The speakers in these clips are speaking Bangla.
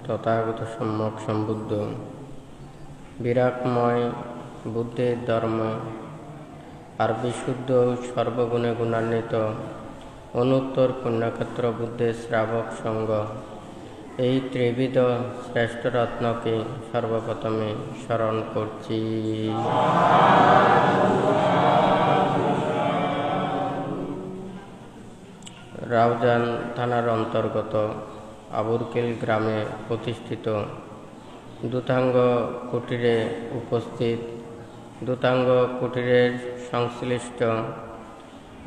তথাগত সম্যক সম্বুদ্ধ বিরাটময় বুদ্ধের ধর্ম আর বিশুদ্ধ সর্বগুণে গুণান্বিত অনুত্তর পুণ্যক্ষেত্র বুদ্ধের শ্রাবক সঙ্গ এই ত্রিবিধ শ্রেষ্ঠ রত্নকে সর্বপ্রথমে স্মরণ করছি। রাউজান থানার অন্তর্গত আবুরকিল গ্রামে প্রতিষ্ঠিত দূতাঙ্গ কুটিরে উপস্থিত দূতাঙ্গ কুটিরের সংশ্লিষ্ট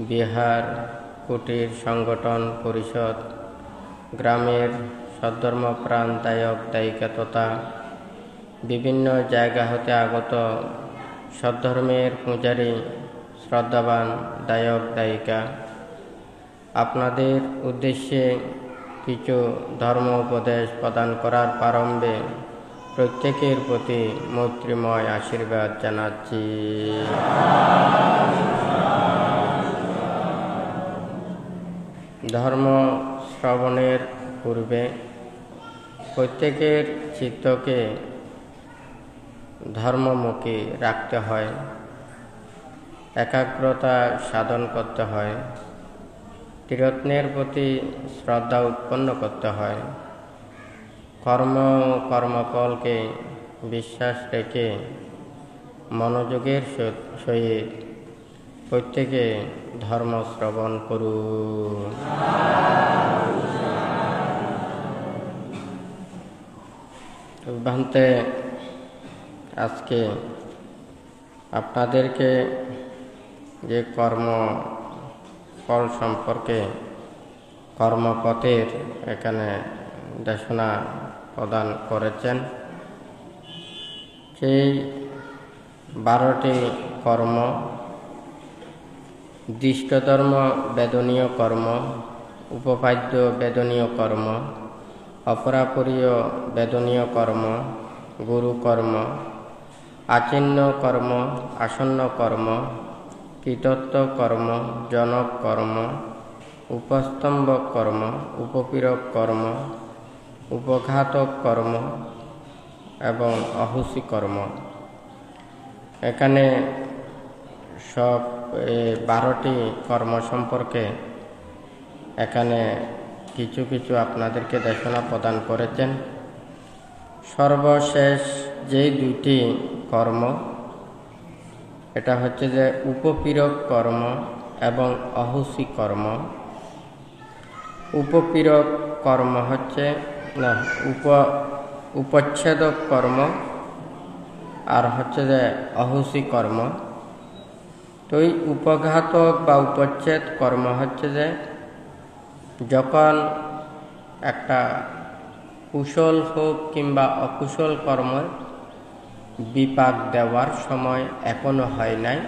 বিহার কুটির সংগঠন পরিষদ গ্রামের সদ্ধর্মপ্রাণ দায়ক দায়িকা তথা বিভিন্ন জায়গা হতে আগত সদ্ধর্মের পূজারী শ্রদ্ধাবান দায়ক দায়িকা আপনাদের উদ্দেশ্যে কিছু ধর্ম উপদেশ প্রদান করার প্রারম্ভে প্রত্যেকের প্রতি মৈত্রীময় আশীর্বাদ জানাচ্ছি। ধর্ম শ্রবণের পূর্বে প্রত্যেকের চিত্তকে ধর্মমুখী রাখতে হয়, একাগ্রতা সাধন করতে হয়, ত্রিরত্নের প্রতি শ্রদ্ধা উৎপন্ন করতে হয়, কর্মফলকে বিশ্বাস রেখে মনোযোগের সহিত প্রত্যেকে ধর্ম শ্রবণ করুন। ভান্তে আজকে আপনাদেরকে যে কর্মফল সম্পর্কে কর্মপথের এখানে দেশনা প্রদান করেছেন, সেই 12টি কর্ম দৃষ্টধর্ম বেদনীয় কর্ম, উপপাদ্য বেদনীয় কর্ম, অপরাপরীয় বেদনীয় কর্ম, গুরু কর্ম, আচিন্ন কর্ম, আসন্ন কর্ম, কৃতত্ব কর্ম, জনক কর্ম, উপস্তম্ভক কর্ম, উপপীড়ক কর্ম, উপঘাতক কর্ম এবং অহুসি কর্ম। এখানে সব 12টি কর্ম সম্পর্কে এখানে কিছু কিছু আপনাদেরকে দেশনা প্রদান করেছেন। সর্বশেষ যেই 2টি কর্ম, এটা হচ্ছে যে উপপীড়ক কর্ম এবং অহুসি কর্ম। উপপীড়ক কর্ম হচ্ছে উপচ্ছেদক কর্ম আর হচ্ছে যে অহুসি কর্ম। তো এই উপঘাতক বা উপচ্ছেদ কর্ম হচ্ছে যে যখন একটা কুশল হোক কিংবা অকুশল কর্ম বিপাক দেওয়ার সময় এখনো হয় নাই,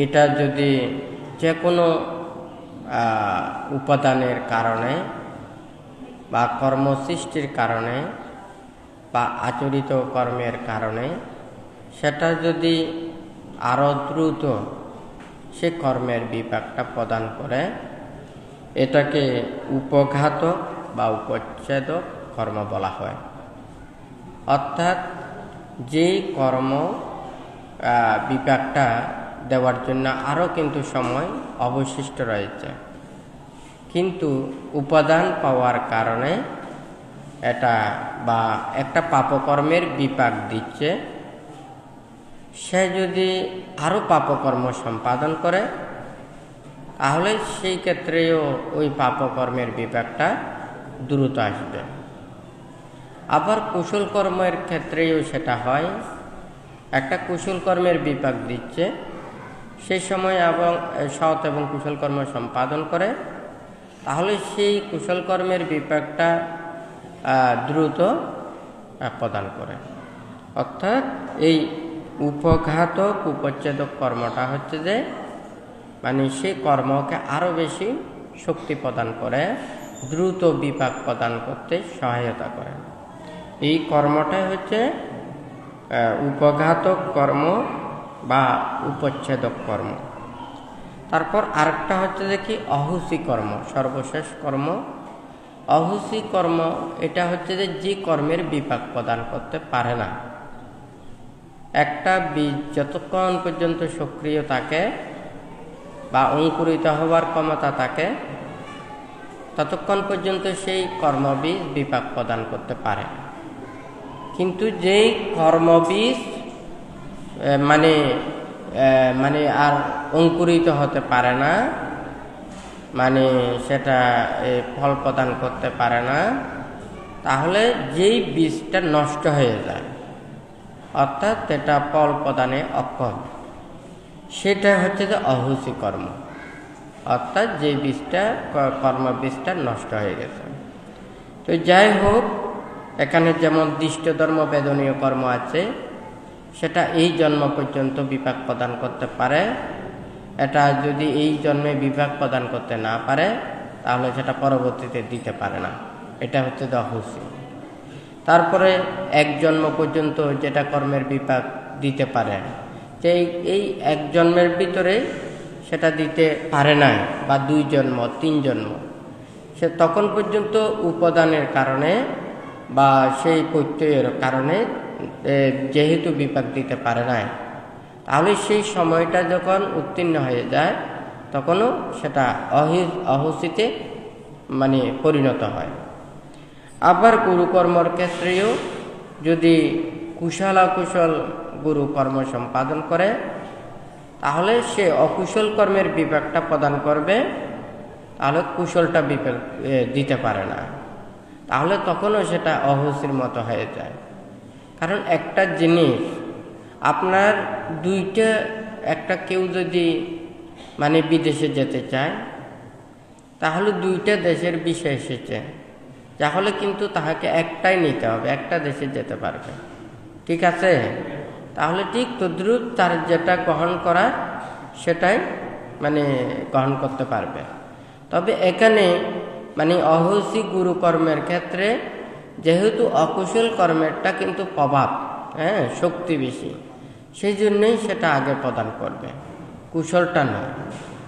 এটা যদি যে কোনো উপাদানের কারণে বা কর্মসৃষ্টির কারণে বা আচরিত কর্মের কারণে সেটা যদি আরও দ্রুত সে কর্মের বিপাকটা প্রদান করে, এটাকে উপঘাতক বা উপচ্ছেদক কর্ম বলা হয়। অর্থাৎ যেই কর্ম বিপাকটা দেওয়ার জন্য আরও কিন্তু সময় অবশিষ্ট রয়েছে, কিন্তু উপাদান পাওয়ার কারণে এটা বা একটা পাপকর্মের বিপাক দিচ্ছে, সে যদি আরও পাপকর্ম সম্পাদন করে তাহলে সেই ক্ষেত্রেও ওই পাপকর্মের বিপাকটা দ্রুত আসবে। আবার কুশল কর্মের ক্ষেত্রেও সেটা হয়, একটা কুশল কর্মের বিপাক দিচ্ছে, সেই সময় এবং সৎ এবং কুশল কর্ম সম্পাদন করে তাহলে সেই কুশল কর্মের বিপাকটা দ্রুত প্রদান করে। অর্থাৎ এই উপঘাতক উপচ্ছেদক কর্মটা হচ্ছে যে মানে সেই কর্মকে আরও বেশি শক্তি প্রদান করে, দ্রুত বিপাক প্রদান করতে সহায়তা করে। এই কর্মটাই হচ্ছে উপঘাতক কর্ম বা উপচ্ছেদক কর্ম। তারপর আরেকটা হচ্ছে যে কি অহুসি কর্ম, সর্বশেষ কর্ম অহুসি কর্ম এটা হচ্ছে যে কর্মের বিপাক প্রদান করতে পারে না। একটা বীজ যতক্ষণ পর্যন্ত সক্রিয় থাকে বা অঙ্কুরিত হওয়ার ক্ষমতা থাকে, ততক্ষণ পর্যন্ত সেই কর্মবীজ বিপাক প্রদান করতে পারে। কিন্তু যেই কর্মবীজ মানে আর অঙ্কুরিত হতে পারে না, মানে সেটা ফল প্রদান করতে পারে না, তাহলে যেই বীজটা নষ্ট হয়ে যায়, অর্থাৎ এটা ফল প্রদানে অক্ষম, সেটা হচ্ছে যে অহুসি কর্ম, অর্থাৎ যে বীজটা কর্মবীজটা নষ্ট হয়ে গেছে। তো যাই হোক, এখানে যেমন দৃষ্ট ধর্ম বেদনীয় কর্ম আছে, সেটা এই জন্ম পর্যন্ত বিপাক প্রদান করতে পারে। এটা যদি এই জন্মে বিপাক প্রদান করতে না পারে, তাহলে সেটা পরবর্তীতে দিতে পারে না। এটা হচ্ছে অহুসি। তারপরে এক জন্ম পর্যন্ত যেটা কর্মের বিপাক দিতে পারে, যে এই এক জন্মের ভিতরে সেটা দিতে পারে না, বা 2 জন্ম 3 জন্ম, সে তখন পর্যন্ত উপাদানের কারণে বা সেই প্রত্যয়ের কারণে যেহেতু বিপাক দিতে পারে না, তাহলে সেই সময়টা যখন উত্তীর্ণ হয়ে যায়, তখনও সেটা অহুসিতে মানে পরিণত হয়। আবার গুরুকর্মর ক্ষেত্রেও যদি কুশল অকুশল গুরু কর্ম সম্পাদন করে, তাহলে সে অকুশল কর্মের বিপাকটা প্রদান করবে, তাহলে কুশলটা বিপাক দিতে পারে না, তাহলে তখনও সেটা অহুসির মতো হয়ে যায়। কারণ একটা জিনিস আপনার দুইটা, একটা কেউ যদি মানে বিদেশে যেতে চায়, তাহলে 2টা দেশের ভিসা এসেছে, তাহলে কিন্তু তাহাকে একটাই নিতে হবে, একটা দেশে যেতে পারবে, ঠিক আছে? তাহলে ঠিক তদ্রুপ তার যেটা গ্রহণ করা সেটাই মানে গ্রহণ করতে পারবে। তবে এখানে মানে অহুসি গুরু কর্মের ক্ষেত্রে যেহেতু অকুশল কর্মেরটা কিন্তু প্রভাব, শক্তি বেশি, সেই জন্যই সেটা আগে প্রদান করবে, কুশলটা নয়।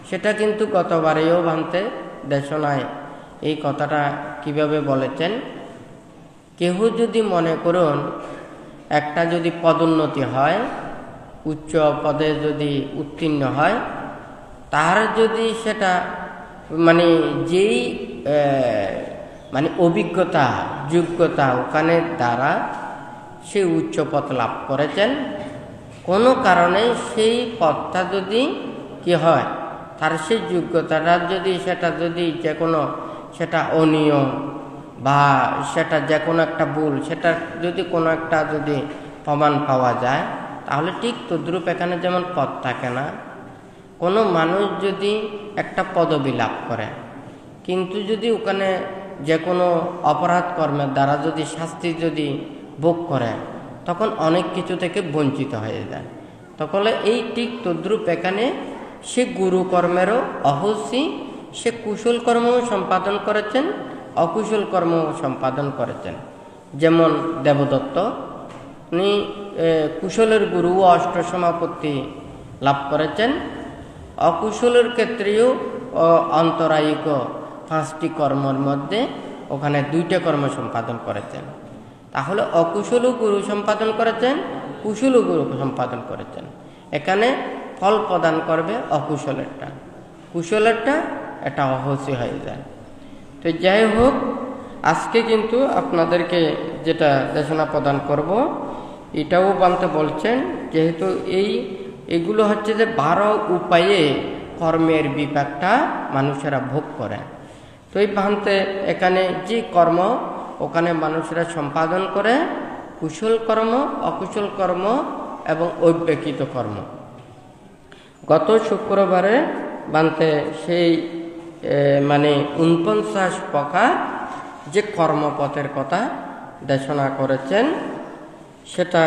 সেটা কিন্তু গতবারেও ভান্তে দেশনায় এই কথাটা কিভাবে বলেছেন, কেহ যদি মনে করুন একটা যদি পদোন্নতি হয়, উচ্চ পদে যদি উত্তীর্ণ হয়, তার যদি সেটা মানে যেই মানে অভিজ্ঞতা যোগ্যতা ওখানে দ্বারা সে উচ্চ পদ লাভ করেছেন, কোনো কারণে সেই পদটা যদি কি হয়, তার সেই যোগ্যতাটা যদি সেটা যদি যে কোনো সেটা অনিয়ম বা সেটা যে কোনো একটা ভুল, সেটা যদি কোনো একটা যদি প্রমাণ পাওয়া যায়, তাহলে ঠিক তদ্রূপ এখানে যেমন পদ থাকে না, কোনো মানুষ যদি একটা পদবি লাভ করে, কিন্তু যদি ওখানে যে কোনো অপরাধ কর্মের দ্বারা যদি শাস্তি যদি ভোগ করে, তখন অনেক কিছু থেকে বঞ্চিত হয়ে যায়। তখন এই ঠিক তদ্রূপ এখানে সে গুরু কর্মেরও অহুসি, সে কুশল কর্ম সম্পাদন করেছেন, অকুশল কর্ম সম্পাদন করেছেন। যেমন দেবদত্ত, উনি কুশলের গুরু ও অষ্টসমাপত্তি লাভ করেছেন, অকুশলের ক্ষেত্রেও অন্তরায়িক 5টি কর্মের মধ্যে ওখানে 2টা কর্ম সম্পাদন করেছেন। তাহলে অকুশলও গুরু সম্পাদন করেছেন, কুশলও গুরু সম্পাদন করেছেন। এখানে ফল প্রদান করবে অকুশলেরটা, কুশলেরটা এটা অহুসি হয়ে যায়। তো যাই হোক, আজকে কিন্তু আপনাদেরকে যেটা দেশনা প্রদান করব, এটাও বানতে বলছেন, যেহেতু এগুলো হচ্ছে যে 12 উপায়ে কর্মের বিপাকটা মানুষেরা ভোগ করে। তো এই ভান্তে এখানে যে কর্ম ওখানে মানুষেরা সম্পাদন করে, কুশল কর্ম, অকুশল কর্ম এবং অব্যক্তিত কর্ম। গত শুক্রবারে বানতে সেই মানে 49 প্রকার যে কর্মপথের কথা দেশনা করেছেন, সেটা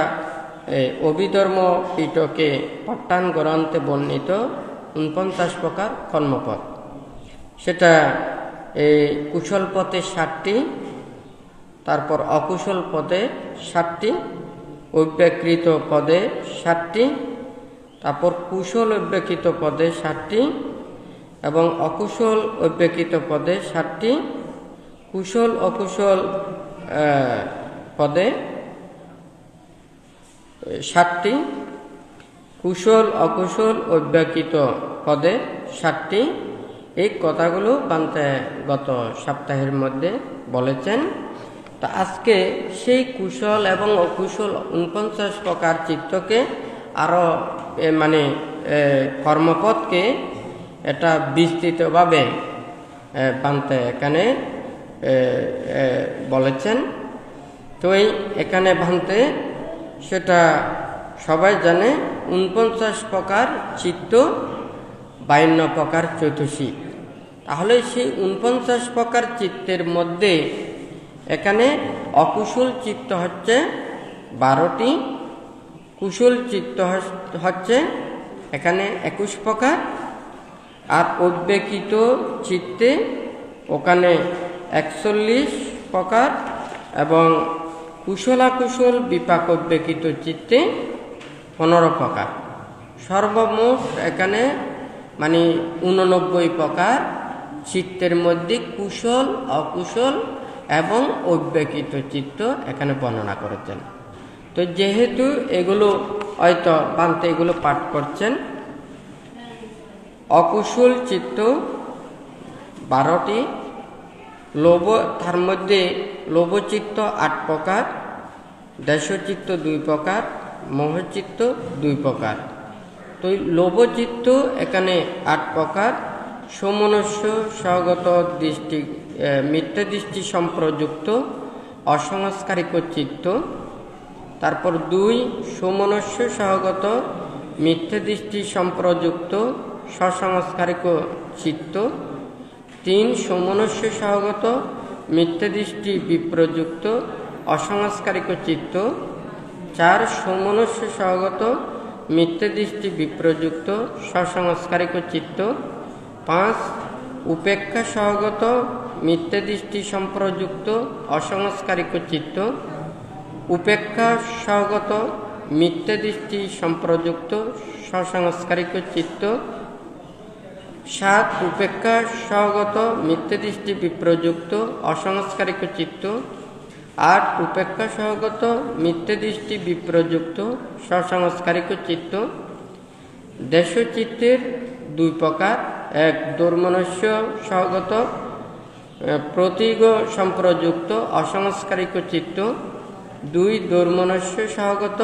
অভিধর্ম পিটকে পট্টান গ্রন্থে বর্ণিত 49 প্রকার কর্মপথ। সেটা কুশল পথে 7টি, তারপর অকুশল পদে 7টি, অব্যকৃত পদে 7টি, তারপর কুশল অব্যকৃত পদে 7টি এবং অকুশল অব্যকৃত পদে 7টি, কুশল অকুশল পদে 7টি, কুশল অকুশল অব্যকৃত পদে 7টি। এই কথাগুলো বান্তে গত সপ্তাহের মধ্যে বলেছেন। তো আজকে সেই কুশল এবং অকুশল 49 প্রকার চিত্তকে আরো মানে কর্মপদকে এটা বিস্তৃতভাবে বান্তে এখানে বলেছেন। তো এখানে ভান্তে সেটা সবাই জানে 49 প্রকার চিত্ত, 52 প্রকার চতুষী। তাহলে সেই 49 প্রকার চিত্তের মধ্যে এখানে অকুশল চিত্ত হচ্ছে 12টি, কুশল চিত্ত হচ্ছে এখানে 21 প্রকার, আর অব্যকৃত চিত্তে ওখানে 41 প্রকার, এবং কুশলাকুশল বিপাক অব্যকৃত চিত্তে 15 প্রকার। সর্বমোট এখানে মানে 89 প্রকার চিত্তের মধ্যে কুশল অকুশল এবং অব্যকৃত চিত্ত এখানে বর্ণনা করেছেন। তো যেহেতু এগুলো হয়তো বান্তে এগুলো পাঠ করছেন, অকুশল চিত্ত 12টি, লোভ তার মধ্যে লোভচিত্ত 8 প্রকার, দেশচিত্ত 2 প্রকার, মোহচিত্ত 2 প্রকার। তো লোভচিত্ত এখানে 8 প্রকার, সমনস্য সহগত দৃষ্টি মিথ্যা দৃষ্টি সম্প্রযুক্ত অসংস্কারিক চিত্ত। তারপর 2 সমনস্য সহগত মিথ্যা দৃষ্টি সম্প্রযুক্ত সসংস্কারিক চিত্ত। 3 সমনস্য সহগত মিথ্যা দৃষ্টি বিপ্রযুক্ত অসংস্কারিক চিত্ত। 4 সমনস্য সহগত মিথ্যা দৃষ্টি বিপ্রযুক্ত সসংস্কারিক চিত্ত। 5 উপেক্ষা সহগত মিথ্যা দৃষ্টি সম্প্রযুক্ত অসংস্কারিক চিত্ত। উপেক্ষা সহগত মিথ্যা দৃষ্টি সম্প্রযুক্ত সসংস্কারিক চিত্ত। 7 উপেক্ষা সহগত মিথ্যা দৃষ্টি বিপ্রযুক্ত অসংস্কারিক চিত্ত। 8 উপেক্ষা সহগত মিথ্যা দৃষ্টি বিপ্রযুক্ত সসংস্কারিক চিত্ত। দেশচিত্তের 2 প্রকার, 1 দুর্মনস্য সহগত প্রতীগ সম্প্রযুক্ত অসংস্কারিক চিত্ত। 2 দুর্মনস্য সহগত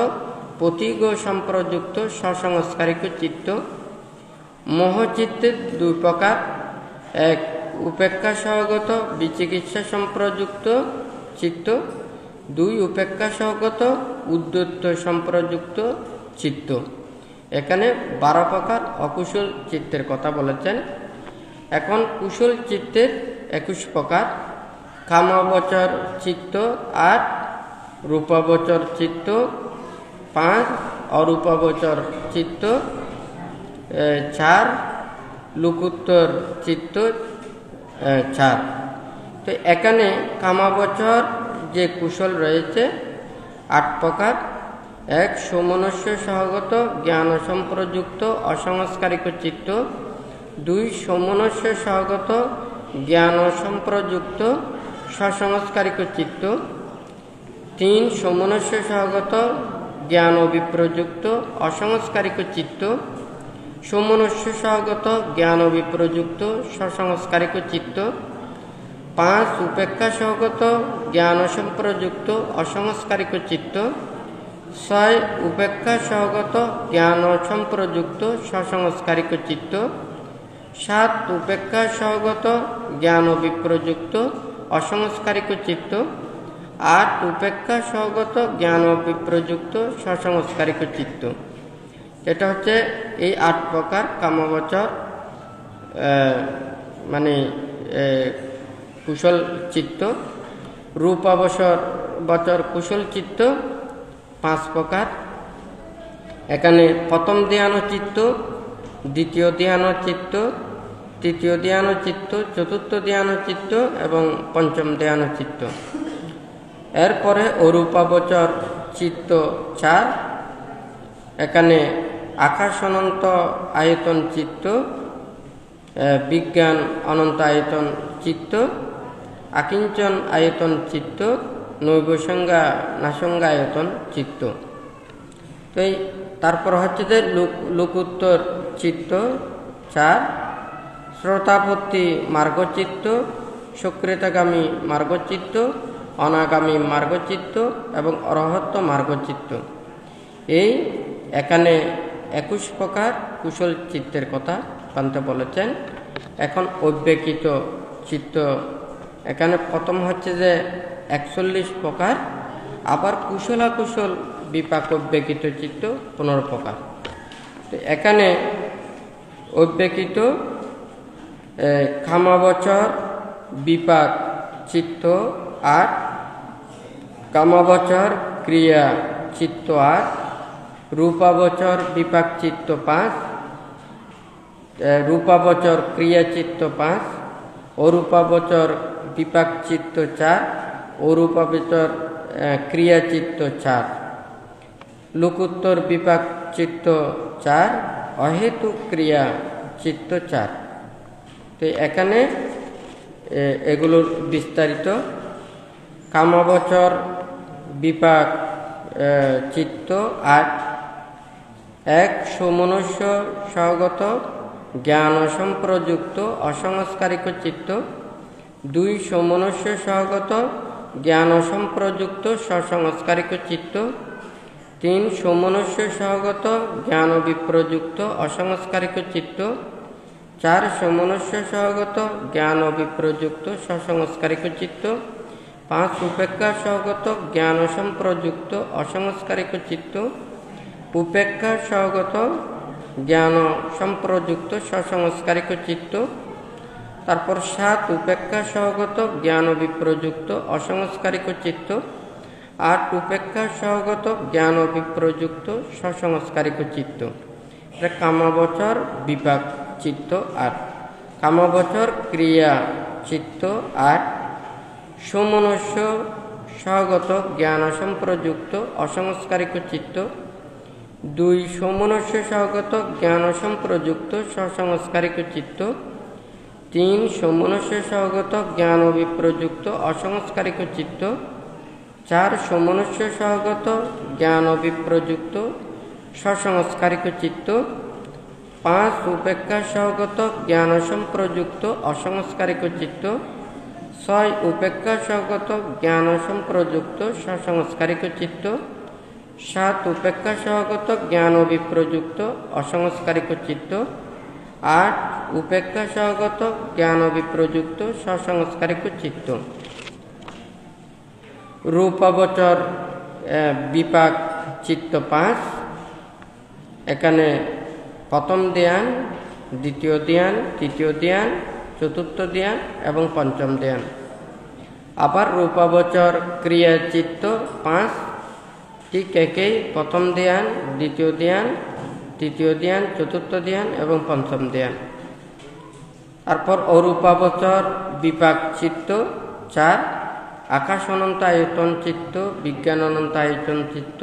প্রতীগ সম্প্রযুক্ত সসংস্কারিক চিত্ত। মোহচিত্তের 2 প্রকার, 1 উপেক্ষা সহগত বিচিকিৎসা সম্প্রযুক্ত চিত্ত। 2 উপেক্ষা সহগত উদ্যত সম্প্রযুক্ত চিত্ত। এখানে 12 প্রকার অকুশল চিত্তের কথা বলেছেন। এখন কুশল চিত্তের 21 প্রকার, কামবচর চিত্ত 8, রূপবচর চিত্ত 5, অরূপবচর চিত্ত 4, লোকোত্তর চিত্ত 4। তো এখানে কামাবচর যে কুশল রয়েছে 8 প্রকার, 1 সমনস্য সহগত জ্ঞান সম্প্রযুক্ত অসংস্কারিক চিত্ত। 2 সমনস্য সহগত জ্ঞান সম্প্রযুক্ত সসংস্কারিক চিত্ত। 3 সমনস্য সহগত জ্ঞান বিপ্রযুক্ত অসংস্কারিক চিত্ত। সমনস্য সহগত জ্ঞান বিপ্রযুক্ত সসংস্কারিক চিত্ত। 5 উপেক্ষা সহগত জ্ঞান সম্প্রযুক্ত অসংস্কারিক চিত্ত। 6 উপেক্ষা সহগত জ্ঞান সম্প্রযুক্ত সসংস্কারিক চিত্ত। 7 উপেক্ষা সহগত জ্ঞান বিপ্রযুক্ত অসংস্কারিক চিত্ত। 8 উপেক্ষা সহগত জ্ঞান বিপ্রযুক্ত সসংস্কারিক চিত্ত। এটা হচ্ছে এই 8 প্রকার কামবচর মানে কুশল চিত্ত। রূপাবসর বচর কুশল চিত্ত 5 প্রকার। এখানে প্রথম ধ্যান চিত্ত, দ্বিতীয় ধ্যান চিত্ত, তৃতীয় ধ্যান চিত্ত, চতুর্থ ধ্যান চিত্ত এবং পঞ্চম ধ্যান চিত্ত। এরপরে অরূপাবচর চিত্ত 4। এখানে আকাশ অনন্ত আয়তন চিত্ত, বিজ্ঞান অনন্ত আয়তন চিত্ত আকিঞ্চন আয়তন চিত্ত, নৈবসঙ্গা নাসঙ্গায়তন চিত্ত। তো তারপর হচ্ছে যে লোকোত্তর চিত্ত 4, শ্রোতাপত্তি মার্গচিত্ত, সক্রিয়তাগামী মার্গচিত্ত, অনাগামী মার্গচিত্ত এবং অরহত্ত মার্গচিত্ত। এই এখানে 21 প্রকার কুশল চিত্তের কথা পান্তে বলেছেন। এখন অব্যক্তিত চিত্ত এখানে প্রথম হচ্ছে যে 41 প্রকার, আবার কুশলাকুশল বিপাক অব্যক্তিত চিত্ত 15 প্রকার। তো এখানে অব্যক্তিত কামাবচর বিপাক চিত্ত 8, কামাবচর ক্রিয়া চিত্ত 8, রূপাবচর বিপাক চিত্ত 5, রূপাবচর ক্রিয়া চিত্ত 5, অরূপাবচর বিপাক চিত্ত 4, অরূপাবচর ক্রিয়া চিত্ত 4, লোকোত্তর বিপাক চিত্ত 4, অহেতুক ক্রিয়া চিত্ত 4। তো এখানে এগুলোর বিস্তারিত। কামাবচর বিপাক চিত্ত 8, 1 সমনুষ্য সহগত জ্ঞান সম্প্রযুক্ত অসংস্কারিক চিত্ত, 2 সমনুষ্য সহগত জ্ঞান সম্প্রযুক্ত সসংস্কারিক চিত্ত, 3 সমনুষ্য সহগত জ্ঞান বিপ্রযুক্ত অসংস্কারিক চিত্ত, 4 সমনুষ্য সহগত জ্ঞান বিপ্রযুক্ত সসংস্কারিক চিত্ত, 5 উপেক্ষা সহগত জ্ঞান সম্প্রযুক্ত অসংস্কারিক চিত্ত, উপেক্ষা সহগত জ্ঞান সম্প্রযুক্ত সসংস্কারিক চিত্ত। তারপর 7 উপেক্ষা সহগত জ্ঞান বিপ্রযুক্ত অসংস্কারিক চিত্ত, 8 উপেক্ষা সহগত জ্ঞান বিপ্রযুক্ত সসংস্কারিক চিত্ত। এটা কামাবচর বিপাক চিত্ত 8। কামাবচর ক্রিয়া চিত্ত 8, সমনুষ্য সহগত জ্ঞান সম্প্রযুক্ত অসংস্কারিক চিত্ত, 2 সমনুষ্য সহগত জ্ঞান সম্প্রযুক্ত সসংস্কারিক চিত্ত, 3 সমনুষ্য সহগত জ্ঞান বিপ্রযুক্ত অসংস্কারিক চিত্ত, 4 সমনুষ্য সহগত জ্ঞান বিপ্রযুক্ত সসংস্কারিক চিত্ত, 5 উপেক্ষা সহগত জ্ঞান সম্প্রযুক্ত অসংস্কারিক চিত্ত, 6 উপেক্ষা সহগত জ্ঞান সম্প্রযুক্ত সসংস্কারিক চিত্ত, 7 উপেক্ষা সহগত জ্ঞান বিপ্রযুক্ত অসংস্কারিক চিত্ত, 8 উপেক্ষা সহগত জ্ঞান বিপ্রযুক্ত সসংস্কারিক চিত্ত। রূপাবচর বিপাক চিত্ত 5, এখানে প্রথম ধ্যান, দ্বিতীয় ধ্যান, তৃতীয় ধ্যান, চতুর্থ ধ্যান এবং পঞ্চম ধ্যান। আবার রূপাবচর ক্রিয়া চিত্ত 5, ঠিক একই, প্রথম ধ্যান, দ্বিতীয় ধ্যান, তৃতীয় ধ্যান, চতুর্থ ধ্যান এবং পঞ্চম ধ্যান। তারপর অরূপাবচর বিপাক চিত্ত 4, আকাশ অনন্ত আয়তন চিত্ত, বিজ্ঞান অনন্ত আয়তন চিত্ত,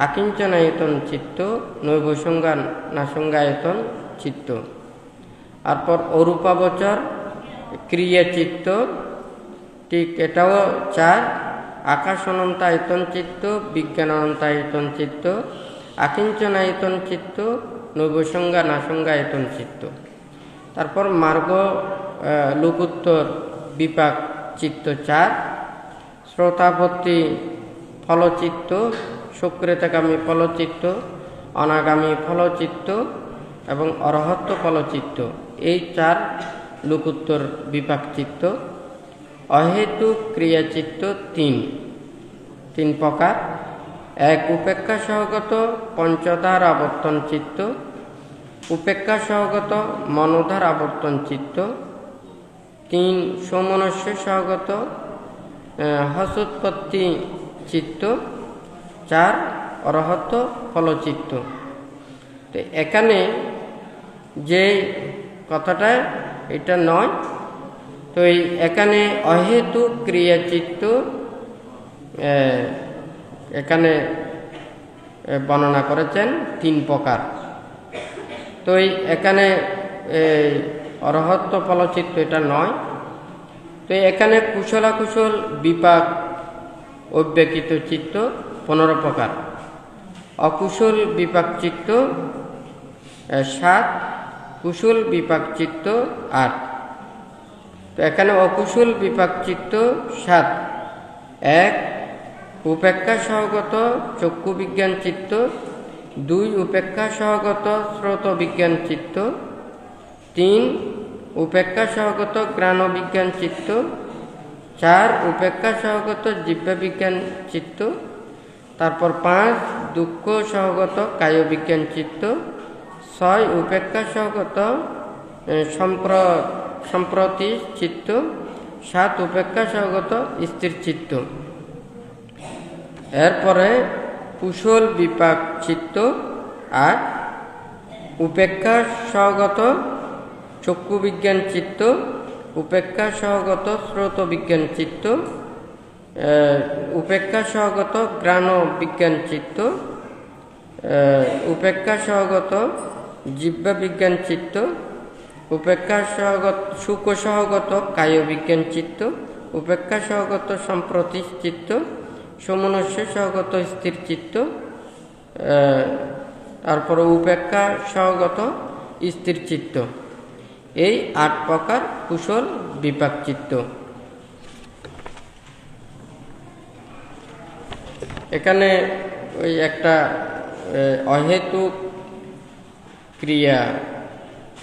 আকিঞ্চন আয়তন চিত্ত, নৈবসঙ্গা নাসঙ্গায়তন চিত্ত। তারপর অরূপাবচর ক্রিয়া চিত্ত, ঠিক এটাও 4, আকাশ অনন্ত আয়তন চিত্ত, বিজ্ঞান অনন্ত আয়তন চিত্ত, আকিঞ্চন আয়তন চিত্ত, নৈবসঙ্গা নাসঙ্গায়তন চিত্ত। তারপর মার্গ লোকোত্তর বিপাক চিত্ত 4, শ্রোতাপত্তি ফলচিত্ত, সক্রিয়তাগামী ফলচিত্ত, অনাগামী ফলচিত্ত এবং অরহত্ত ফলচিত্ত। এই 4 লোকোত্তর বিপাক চিত্ত। অহেতুক ক্রিয়া চিত্ত 3 প্রকার। 1 উপেক্ষা সহগত পঞ্চধার আবর্তন চিত্ত, উপেক্ষা সহগত মনোধার আবর্তন চিত্ত, 3 সমনুষ্য সহগত হসোৎপত্তি চিত্ত, 4 অরহত ফলচিত্ত। তো এখানে যে কথাটা এটা নয়, তো এখানে অহেতুক ক্রিয়া চিত্ত এখানে বর্ণনা করেছেন 3 প্রকার। তো এখানে অরহত্ত ফলচিত্ত এটা নয়। তো এখানে কুশলাকুশল বিপাক অব্যক্তিত চিত্ত 15 প্রকার, অকুশল বিপাক চিত্ত 7, কুশল বিপাক চিত্ত 8। তো এখানে অকুশল বিপাক চিত্ত 7, 1 উপেক্ষা সহগত চক্ষু বিজ্ঞান চিত্ত, 2 উপেক্ষা সহগত শ্রোত বিজ্ঞান চিত্ত, 3 উপেক্ষা সহগত গ্রাণ বিজ্ঞান চিত্ত, 4 উপেক্ষা সহগত জিহ্বা বিজ্ঞান চিত্ত, তারপর 5 দুঃখ সহগত কায় বিজ্ঞান চিত্ত, 6 উপেক্ষা সহগত সম্প্রতি চিত্ত, 7 উপেক্ষা সহগত স্থির চিত্ত। এরপরে কুশল বিপাক চিত্ত 8, উপেক্ষা সহগত চক্ষু বিজ্ঞান চিত্ত, উপেক্ষা সহগত শ্রোত বিজ্ঞান চিত্ত, উপেক্ষা সহগত গ্রাণ বিজ্ঞান চিত্ত, উপেক্ষা সহগত জিহ্বা বিজ্ঞান চিত্ত, উপেক্ষা সহগত সুখ সহগত কায় বিজ্ঞান চিত্ত, উপেক্ষা সহগত সম্প্রতি চিত্ত, সমনস্য সহগত স্থির চিত্ত, তারপর উপেক্ষা সহগত স্থির চিত্ত। এই 8 প্রকার কুশল বিপাক চিত্ত। এখানে ওই একটা অহেতুক ক্রিয়া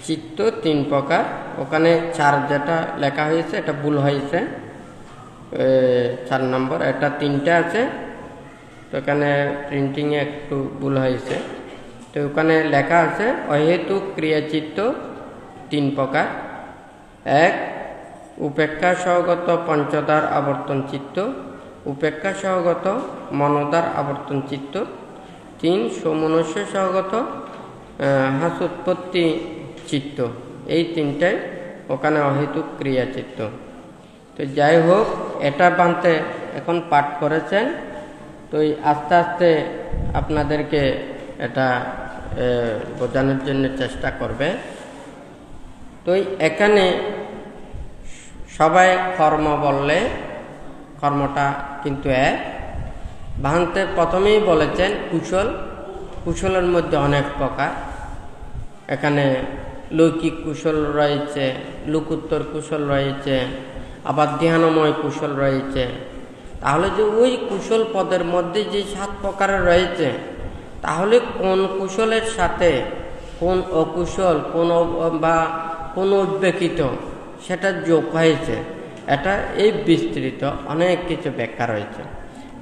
চিত্ত 3 প্রকার, ওখানে 4 যেটা লেখা হয়েছে এটা ভুল হয়েছে, 4 নম্বর, এটা 3টা আছে, তো এখানে প্রিন্টিংয়ে একটু ভুল হয়েছে। তো ওখানে লেখা আছে অহেতুক ক্রিয়া চিত্ত 3 প্রকার, 1 উপেক্ষা সহগত পঞ্চদ্বার আবর্তন চিত্ত, উপেক্ষা সহগত মনোদ্বার আবর্তন চিত্ত, 3 সমনস্য সহগত হাসোৎপত্তি চিত্ত। এই 3টাই ওখানে অহেতুক ক্রিয়া চিত্ত। তো যাই হোক, এটা বানতে এখন পাঠ করেছেন, তো আস্তে আস্তে আপনাদেরকে এটা বোঝানোর জন্য চেষ্টা করবে। তো এখানে সবাই কর্ম বললে কর্মটা কিন্তু এক। ভাঙতে প্রথমেই বলেছেন কুশল, কুশলের মধ্যে অনেক প্রকার, এখানে লৌকিক কুশল রয়েছে, লোকোত্তর কুশল রয়েছে, আবার ধ্যানময় কুশল রয়েছে। তাহলে যে ওই কুশল পদের মধ্যে যে 7 প্রকারের রয়েছে, তাহলে কোন কুশলের সাথে কোন অকুশল বা কোন অব্যক্তিত সেটা যোগ হয়েছে, এটা এই বিস্তৃত অনেক কিছু ব্যাখ্যা রয়েছে।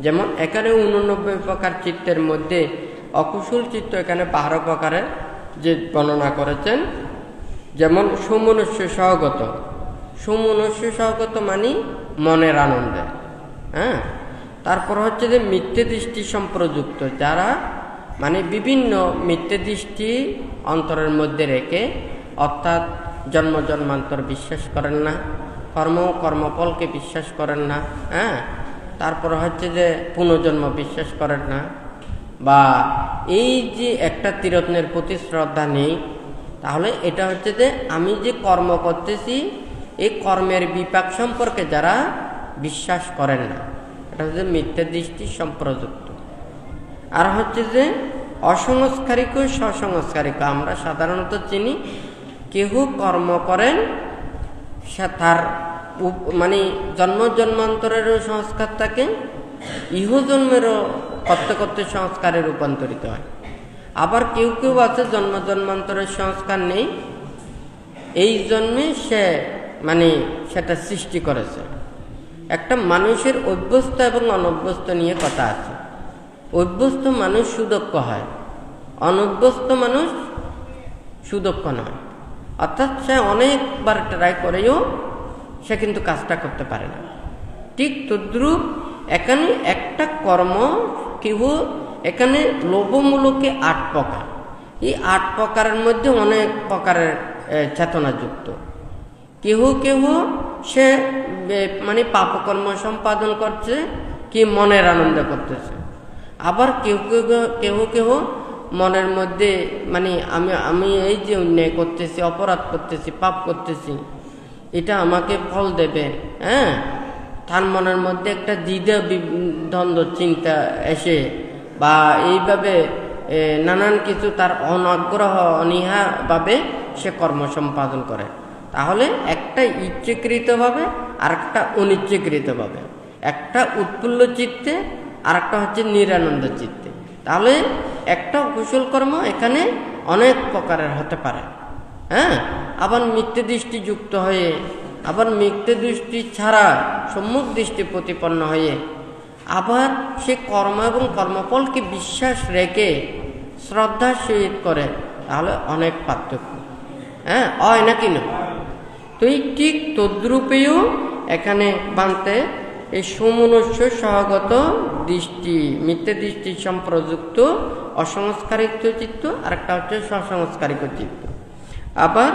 যেমন এখানে 89 প্রকার চিত্তের মধ্যে অকুশল চিত্ত এখানে 12 প্রকারের যে বর্ণনা করেছেন। যেমন সমনস্য সহগত, সমনস্য সহগত মানে মনের আনন্দে, হ্যাঁ। তারপর হচ্ছে যে মিথ্যে দৃষ্টি সম্প্রযুক্ত, যারা মানে বিভিন্ন মিথ্যে দৃষ্টি অন্তরের মধ্যে রেখে, অর্থাৎ জন্ম জন্মান্তর বিশ্বাস করেন না, কর্মফলকে বিশ্বাস করেন না, হ্যাঁ। তারপর হচ্ছে যে পুনর্জন্ম বিশ্বাস করেন না, বা এই যে একটা ত্রিরত্নের প্রতি শ্রদ্ধা নেই। তাহলে এটা হচ্ছে যে আমি যে কর্ম করতেছি এই কর্মের বিপাক সম্পর্কে যারা বিশ্বাস করেন না, এটা হচ্ছে মিথ্যা দৃষ্টি সম্প্রযুক্ত। আর হচ্ছে যে অসংস্কারিক ও সসংস্কারিক, আমরা সাধারণত চিনি কেহ কর্ম করেন, সে তার মানে জন্ম জন্মান্তরেরও সংস্কার থাকে, ইহজন্মেরও করতে করতে সংস্কারে রূপান্তরিত হয়। আবার কেউ কেউ আছে জন্ম জন্মান্তরের সংস্কার নেই, এই জন্মে সে মানে সেটা সৃষ্টি করেছে। একটা মানুষের অভ্যস্ত এবং অনভ্যস্ত নিয়ে কথা আছে। অভ্যস্ত মানুষ সুদক্ষ হয়, অনভ্যস্ত মানুষ সুদক্ষ নয়। অর্থাৎ সে অনেকবার ট্রাই করেও সে কিন্তু কাজটা করতে পারে না। ঠিক তদ্রূপ এখানে একটা কর্ম কেহ এখানে লোভমূলকে 8 প্রকার, এই 8 প্রকারের মধ্যে অনেক প্রকারের চেতনাযুক্ত। কেহ কেহ সে মানে পাপকর্ম সম্পাদন করছে কি মনের আনন্দ করতেছে, আবার কেউ কেহ মনের মধ্যে মানে আমি এই যে অন্যায় করতেছি, অপরাধ করতেছি, পাপ করতেছি, এটা আমাকে ফল দেবে, হ্যাঁ, তার মনের মধ্যে একটা দ্বিধা দ্বন্দ্ব চিন্তা এসে বা এইভাবে নানান কিছু তার অনাগ্রহ অনীহা ভাবে সে কর্ম সম্পাদন করে, তাহলে একটা ইচ্ছাকৃতভাবে আর একটা অনিচ্ছাকৃতভাবে, একটা উৎফুল্ল চিত্তে আর একটা হচ্ছে নিরানন্দ চিত্তে। তাহলে একটা কুশল কর্ম এখানে অনেক প্রকারের হতে পারে, হ্যাঁ। আবার মিথ্যে দৃষ্টি যুক্ত হয়ে, আবার মিথ্যে দৃষ্টি ছাড়া সম্মুখ দৃষ্টি প্রতিপন্ন হয়ে, আবার সে কর্ম এবং কর্মফলকে বিশ্বাস রেখে শ্রদ্ধার সহিত করে, তাহলে অনেক পার্থক্য, হ্যাঁ, হয় নাকি না? তো এই ঠিক তদ্রূপেও এখানে বানতে এই সুমনুষ্য সহগত দৃষ্টি, মিথ্যে দৃষ্টি সম্প্রযুক্ত অসংস্কারিত চিত্ত, আর একটা হচ্ছে সসংস্কারিত চিত্ত। আবার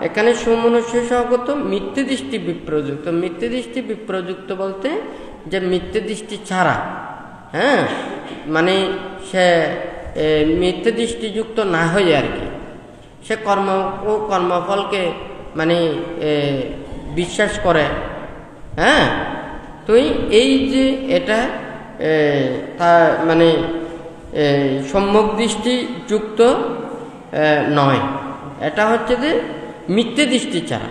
এখানে সুমনুষ্য সহগত মিথ্যে দৃষ্টি বিপ্রযুক্ত। মিথ্যে দৃষ্টি বিপ্রযুক্ত বলতে যে মিথ্যে দৃষ্টি ছাড়া, হ্যাঁ, মানে সে মিথ্যে দৃষ্টিযুক্ত না হয়ে আর কি, সে কর্ম ও কর্মফলকে মানে বিশ্বাস করে, হ্যাঁ। তো এই যে এটা তা মানে সম্যক দৃষ্টিযুক্ত নয়, এটা হচ্ছে যে মিথ্যে দৃষ্টি ছাড়া।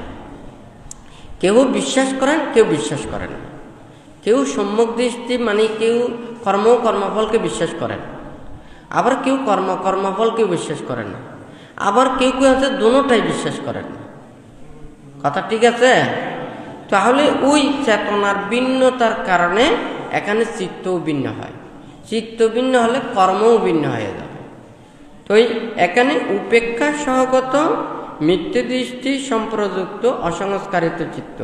কেউ বিশ্বাস করেন, কেউ বিশ্বাস করেন না। কেউ সম্যক দৃষ্টি মানে কেউ কর্মফলকে বিশ্বাস করেন, আবার কেউ কর্মফলকে বিশ্বাস করেন না, আবার কেউ কেউ আছে দুটোটাই বিশ্বাস করেন না। কথা ঠিক আছে? তাহলে ওই চেতনার ভিন্নতার কারণে এখানে চিত্তও ভিন্ন হয়। চিত্ত ভিন্ন হলে কর্মও ভিন্ন হয়ে যাবে। তো এখানে উপেক্ষা সহগত মিথ্যে দৃষ্টি সম্প্রযুক্ত অসংস্কারিত চিত্ত,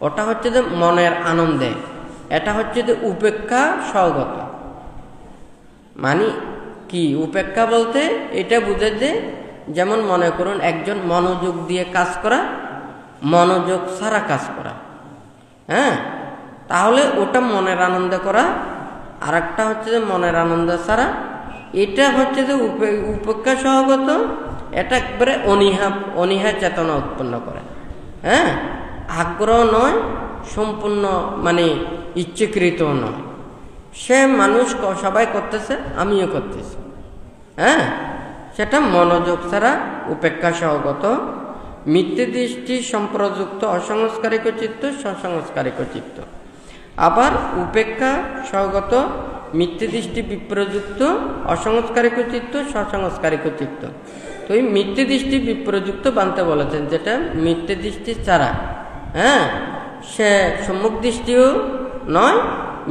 ওটা হচ্ছে যে মনের আনন্দে, এটা হচ্ছে যে উপেক্ষা সহগত। মানে কি উপেক্ষা বলতে এটা বুঝে যে, যেমন মনে করুন একজন মনোযোগ দিয়ে কাজ করা, মনোযোগ ছাড়া কাজ করা, হ্যাঁ, তাহলে ওটা মনের আনন্দে করা, আর একটা হচ্ছে যে মনের আনন্দ ছাড়া। এটা হচ্ছে যে উপেক্ষা সহগত, এটা একবারে অনীহা চেতনা উৎপন্ন করে, হ্যাঁ, আগ্রহ নয়, সম্পূর্ণ মানে ইচ্ছাকৃত নয়। সে মানুষ সবাই করতেছে, আমিও করতেছি, হ্যাঁ, সেটা মনোযোগ ছাড়া উপেক্ষা সহগত মিথ্যে দৃষ্টি সম্প্রযুক্ত অসংস্কারিক চিত্ত, সসংস্কারিক চিত্ত। আবার উপেক্ষা সহগত মিথ্যে দৃষ্টি বিপ্রযুক্ত অসংস্কারিক চিত্ত, সসংস্কারিক চিত্ত। তো এই মিথ্যে দৃষ্টি বিপ্রযুক্ত বানতে বলেছেন, যেটা মিথ্যে দৃষ্টি ছাড়া, হ্যাঁ, সে সম্মুখ দৃষ্টিও নয়,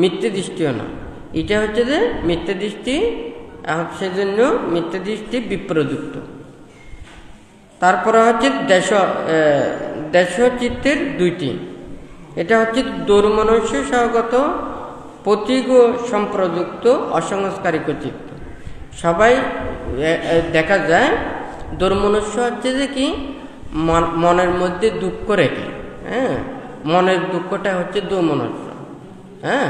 মিথ্যে দৃষ্টিও নয়। এটা হচ্ছে যে মিথ্যে দৃষ্টি, সেজন্য মিথ্যে দৃষ্টি বিপ্রযুক্ত। তারপরে হচ্ছে দেশ চিত্তের দুইটি, এটা হচ্ছে দুর্মনস্য সহগত প্রতীক সম্প্রযুক্ত অসংস্কারিক চিত্ত। সবাই দেখা যায় দুর্মনস্য হচ্ছে যে কি মনের মধ্যে দুঃখ রেখে, হ্যাঁ, মনের দুঃখটা হচ্ছে দুর্মনস্য, হ্যাঁ।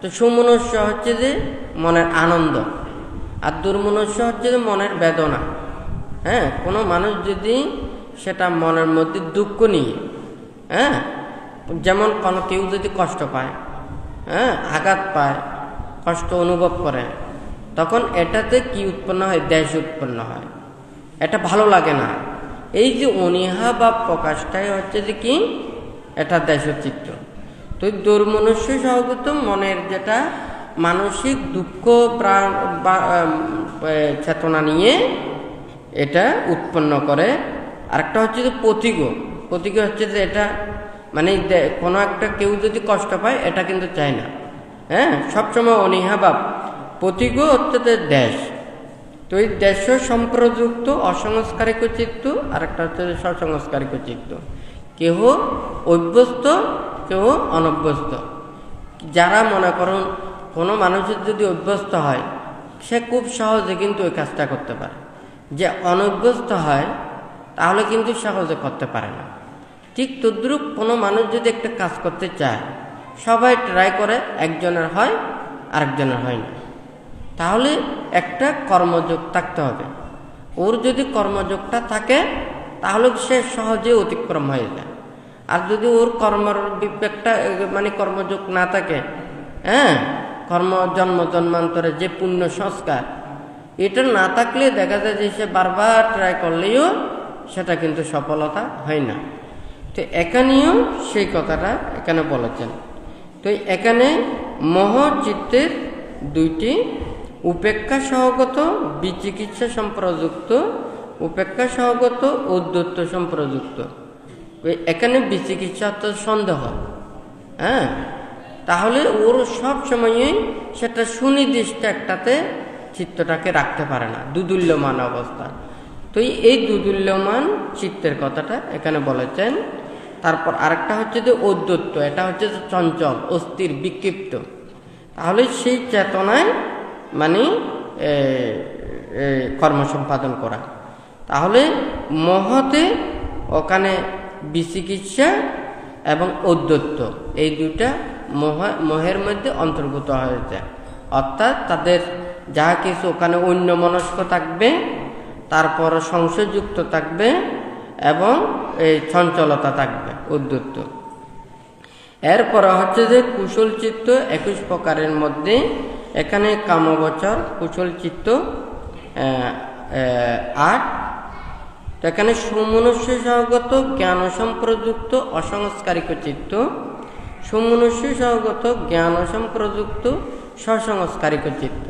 তো সুমনস্য হচ্ছে যে মনের আনন্দ, আর দুর্মনস্য হচ্ছে যে মনের বেদনা, হ্যাঁ। কোনো মানুষ যদি সেটা মনের মধ্যে দুঃখ নিয়ে, হ্যাঁ, যেমন কোনো কেউ যদি কষ্ট পায়, হ্যাঁ, আঘাত পায়, কষ্ট অনুভব করে, তখন এটাতে কি উৎপন্ন হয়? দেশ উৎপন্ন হয়। এটা ভালো লাগে না। এই যে অনীহা বা প্রকাশটাই হচ্ছে যে কি এটা দেশচিত্ত। তো দুর্মনস্য সহগত মনের যেটা মানসিক দুঃখ প্রাণ বা চেতনা নিয়ে এটা উৎপন্ন করে। আরেকটা হচ্ছে যে প্রতীক হচ্ছে যে এটা মানে কোনো একটা কেউ যদি কষ্ট পায় এটা কিন্তু চায় না, হ্যাঁ, সবসময় অনীহা ভাব। প্রতীক হচ্ছে যে দেশ। তো এই দেশ সম্প্রযুক্ত অসংস্কারিক চিত্ত, আর একটা হচ্ছে সসংস্কারিক চিত্ত। কেহ অভ্যস্ত, কেহ অনভ্যস্ত। যারা মনে করুন কোনো মানুষের যদি অভ্যস্ত হয় সে খুব সহজে কিন্তু ওই কাজটা করতে পারে, যে অনভ্যস্ত হয় তাহলে কিন্তু সহজে করতে পারে না। ঠিক তদ্রূপ কোনো মানুষ যদি একটা কাজ করতে চায়, সবাই ট্রাই করে, একজনের হয় আরেকজনের হয় না। তাহলে একটা কর্মযোগ থাকতে হবে। ওর যদি কর্মযোগটা থাকে তাহলে সে সহজে অতিক্রম হয়ে যায়। আর যদি ওর কর্মের বিবেকটা মানে কর্মযোগ না থাকে, হ্যাঁ, কর্ম জন্ম জন্মান্তরে যে পুণ্য সংস্কার এটা না থাকলে দেখা যায় যে সে বারবার ট্রাই করলেও সেটা কিন্তু সফলতা হয় না। তো এখানেও সেই কথাটা এখানে বলেছেন। তো এখানে মোহচিত্তের দুইটি উপেক্ষা সহগত বিচিকিৎসা সম্প্রযুক্ত, উপেক্ষা সহগত উদ্ধত্ত সম্প্রযুক্ত। এখানে বিচিকিৎসা তো সন্দেহ, হ্যাঁ, তাহলে ওর সব সময়ই সেটা সুনির্দিষ্ট একটাতে চিত্তটাকে রাখতে পারে না, দুদুল্যমান অবস্থা। তো এই দুদুল্যমান চিত্তের কথাটা এখানে বলেছেন। তারপর আরেকটা হচ্ছে যে উদ্ধত্ত, এটা হচ্ছে যে চঞ্চল, অস্থির, বিক্ষিপ্ত। তাহলে সেই চেতনায় মানে কর্ম সম্পাদন করা। তাহলে মহতে ওখানে বিচিকিৎসা এবং উদ্ধত্ত এই দুটা মোহের মধ্যে অন্তর্ভুক্ত হয়েছে। অর্থাৎ তাদের যা কিছু ওখানে অন্যমনস্ক থাকবে, তারপর সংশয়যুক্ত থাকবে এবং এই চঞ্চলতা থাকবে, উদ্ধত্ত। এরপরে হচ্ছে যে কুশল চিত্ত 21 প্রকারের মধ্যে এখানে কামগোচর কুশল চিত্ত 8। তো এখানে সুমনুষ্য সহগত জ্ঞান সম্প্রযুক্ত অসংস্কারিক চিত্ত, সুমনুষ্য সহগত জ্ঞান সম্প্রযুক্ত সসংস্কারিক চিত্ত।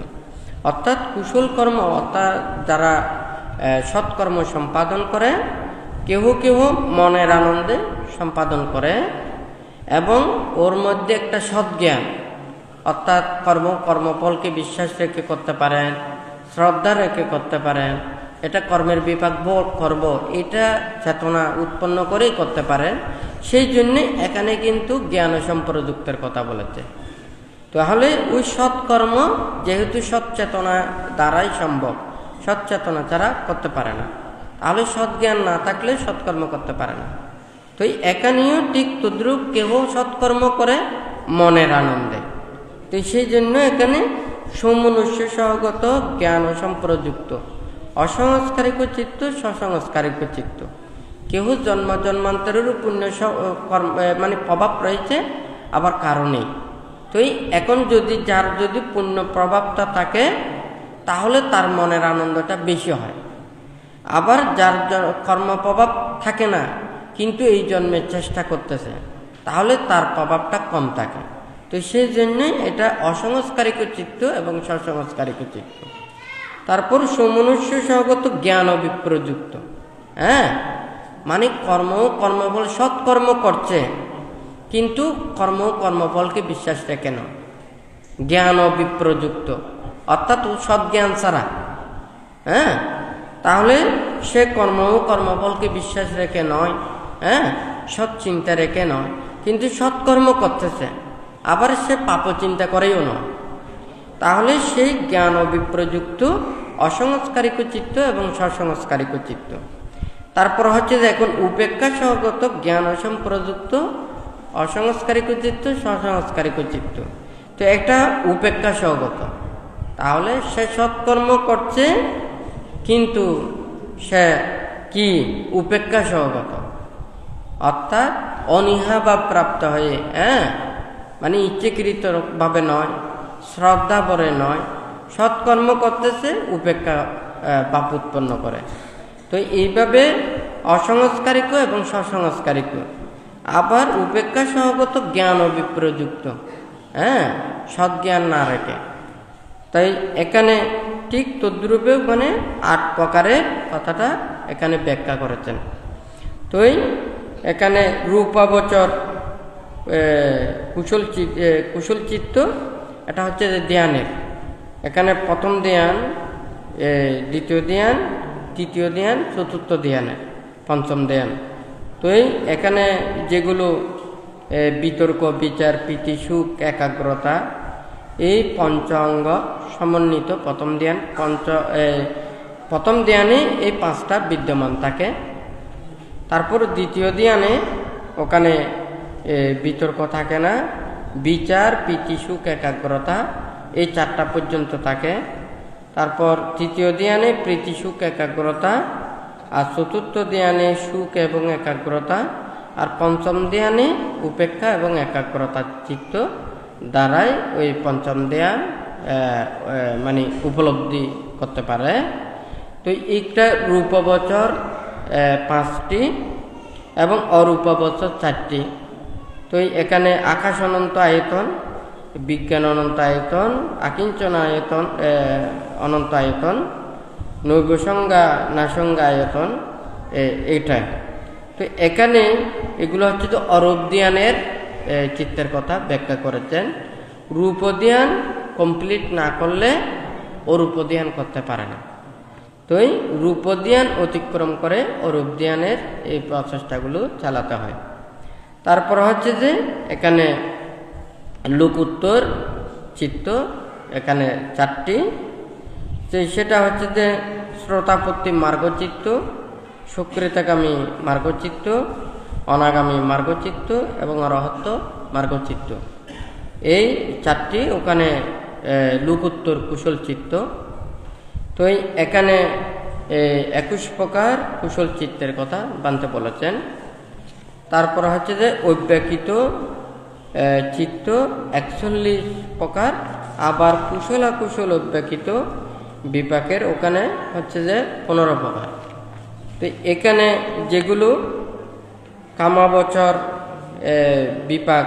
অর্থাৎ কুশল কর্ম, অর্থাৎ যারা সৎকর্ম সম্পাদন করে, কেহ কেহ মনের আনন্দে সম্পাদন করে এবং ওর মধ্যে একটা সৎজ্ঞান, অর্থাৎ কর্মফলকে বিশ্বাস রেখে করতে পারেন, শ্রদ্ধা রেখে করতে পারেন, এটা কর্মের বিপাক বোধ করব, এটা চেতনা উৎপন্ন করেই করতে পারেন। সেই জন্যে এখানে কিন্তু জ্ঞান সম্প্রযুক্তের কথা বলেছে। তাহলে ওই সৎকর্ম যেহেতু সৎচেতনা দ্বারাই সম্ভব, সৎচেতনা ছাড়া করতে পারে না, তাহলে সৎজ্ঞান না থাকলে সৎকর্ম করতে পারে না। তো এখানেও ঠিক তদ্রূপ কেহ সৎকর্ম করে মনের আনন্দে। তো সেই জন্য এখানে সমনুষ্য সহগত জ্ঞান সম্প্রযুক্ত অসংস্কারিক চিত্ত সসংস্কারিক চিত্ত। কেহ জন্ম জন্মান্তরের পুণ্য মানে প্রভাব রয়েছে, আবার কারণেই। তো এখন যার যদি পুণ্য প্রভাবটা থাকে তাহলে তার মনের আনন্দটা বেশি হয়। আবার যার কর্ম প্রভাব থাকে না কিন্তু এই জন্মের চেষ্টা করতেছে, তাহলে তার প্রভাবটা কম থাকে। তো সেই জন্য এটা অসংস্কারিক চিত্ত এবং সসংস্কারিক চিত্ত। তারপর সমনুষ্য সহগত জ্ঞান বিপ্রযুক্ত, হ্যাঁ, মানে কর্মফল সৎকর্ম করছে কিন্তু কর্মফলকে বিশ্বাস রেখে না, জ্ঞান বিপ্রযুক্ত, অর্থাৎ সৎজ্ঞান ছাড়া, হ্যাঁ, তাহলে সে কর্মফলকে বিশ্বাস রেখে নয়, হ্যাঁ, সৎ চিন্তা রেখে নয়, কিন্তু সৎকর্ম করতেছে, আবার সে পাপ চিন্তা করেও নয়, তাহলে সেই জ্ঞান বিপ্রযুক্ত অসংস্কারিক চিত্ত এবং সসংস্কারিক চিত্ত। তারপর হচ্ছে যে এখন উপেক্ষা সহগত জ্ঞান সম্প্রযুক্ত অসংস্কারিক চিত্ত সসংস্কারিক চিত্ত। তো একটা উপেক্ষা সহগত, তাহলে সে সৎকর্ম করছে কিন্তু সে কি উপেক্ষা সহগত, অর্থাৎ অনীহা বা প্রাপ্ত হয়ে, হ্যাঁ, মানে ইচ্ছাকৃত ভাবে নয়, শ্রদ্ধা ভরে নয়, সৎকর্ম করতেছে, উপেক্ষা পাপ উৎপন্ন করে। তো এইভাবে অসংস্কারিক এবং সসংস্কারিক। আবার উপেক্ষা সহগত জ্ঞান বিপ্রযুক্ত, হ্যাঁ, সৎজ্ঞান না রেখে। তাই এখানে ঠিক তদ্রূপে মানে 8 প্রকারের কথাটা এখানে ব্যাখ্যা করেছেন। তো এখানে রূপাবচর কুশল চিত্ত, এটা হচ্ছে যে ধ্যানের, এখানে প্রথম ধ্যান, দ্বিতীয় ধ্যান, তৃতীয় ধ্যান, চতুর্থ ধ্যানে, পঞ্চম ধ্যান। তো এখানে যেগুলো বিতর্ক, বিচার, প্রীতি, সুখ, একাগ্রতা, এই পঞ্চাঙ্গ সমন্বিত প্রথম ধ্যানে এই 5টা বিদ্যমান থাকে। তারপর দ্বিতীয় ধ্যানে ওখানে বিতর্ক থাকে না, বিচার, প্রীতি, সুখ, একাগ্রতা এই 4টা পর্যন্ত থাকে। তারপর তৃতীয় ধ্যানে প্রীতি, সুখ, একাগ্রতা, আর চতুর্থ ধ্যানে সুখ এবং একাগ্রতা, আর পঞ্চম ধ্যানে উপেক্ষা এবং একাগ্রতা চিত্ত দ্বারাই ওই পঞ্চম ধ্যান মানে উপলব্ধি করতে পারে। তো এইটা রূপবচর 5টি এবং অরূপবচর 4টি। তো এখানে আকাশ অনন্ত আয়তন, বিজ্ঞান অনন্ত আয়তন, আকিঞ্চন আয়তন অনন্ত আয়তন, নৈবসংজ্ঞা নাসংজ্ঞা আয়তন, এইটা। তো এখানে এগুলো হচ্ছে তো অরূপ ধ্যানের চিত্তের কথা ব্যাখ্যা করেছেন। রূপ ধ্যান কমপ্লিট না করলে অরূপ ধ্যান করতে পারে না। তো এই রূপ ধ্যান অতিক্রম করে অরূপ ধ্যানের এই প্রচেষ্টাগুলো চালাতে হয়। তারপর হচ্ছে যে এখানে লোকোত্তর চিত্ত, এখানে 4টি। সেটা হচ্ছে যে শ্রোতাপত্তি মার্গচিত্ত, সুকৃতগামী মার্গচিত্ত, অনাগামী মার্গচিত্ত এবং অরহত্ত মার্গচিত্ত। এই 4টি ওখানে লোকোত্তর কুশল চিত্ত। তো এখানে 21 প্রকার কুশল চিত্তের কথা বানতে বলেছেন। তারপর হচ্ছে যে অব্যক্তিত চিত্ত 41 প্রকার, আবার কুশল অকুশল অব্যক্তিত বিপাকের ওখানে হচ্ছে যে 15 প্রকার। তো এখানে যেগুলো কামাবচর বিপাক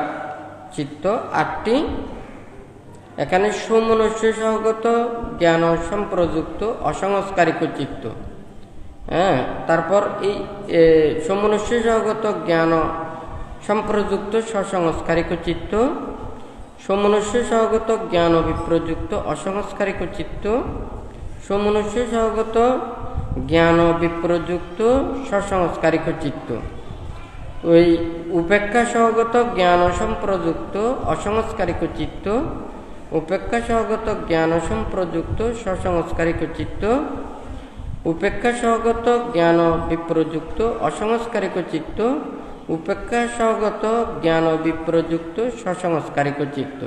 চিত্ত 8টি, এখানে সমনুষ্য সহগত জ্ঞান সম্প্রযুক্ত অসংস্কারিক চিত্ত। তারপর এই সমনুষ্য সহগত জ্ঞান সম্প্রযুক্ত সসংস্কারিক চিত্ত, সমনুষ্য সহগত জ্ঞান বিপ্রযুক্ত অসংস্কারিক চিত্ত, সমনুষ্য সহগত জ্ঞান বিপ্রযুক্ত সসংস্কারিক চিত্ত। ওই উপেক্ষা সহগত জ্ঞান সম্প্রযুক্ত অসংস্কারিক চিত্ত, উপেক্ষা সহগত জ্ঞান সম্প্রযুক্ত সসংস্কারিক চিত্ত, উপেক্ষা সহগত জ্ঞান বিপ্রযুক্ত অসংস্কারিক চিত্ত, উপেক্ষা সহগত জ্ঞান বিপ্রযুক্ত সসংস্কারিক চিত্ত।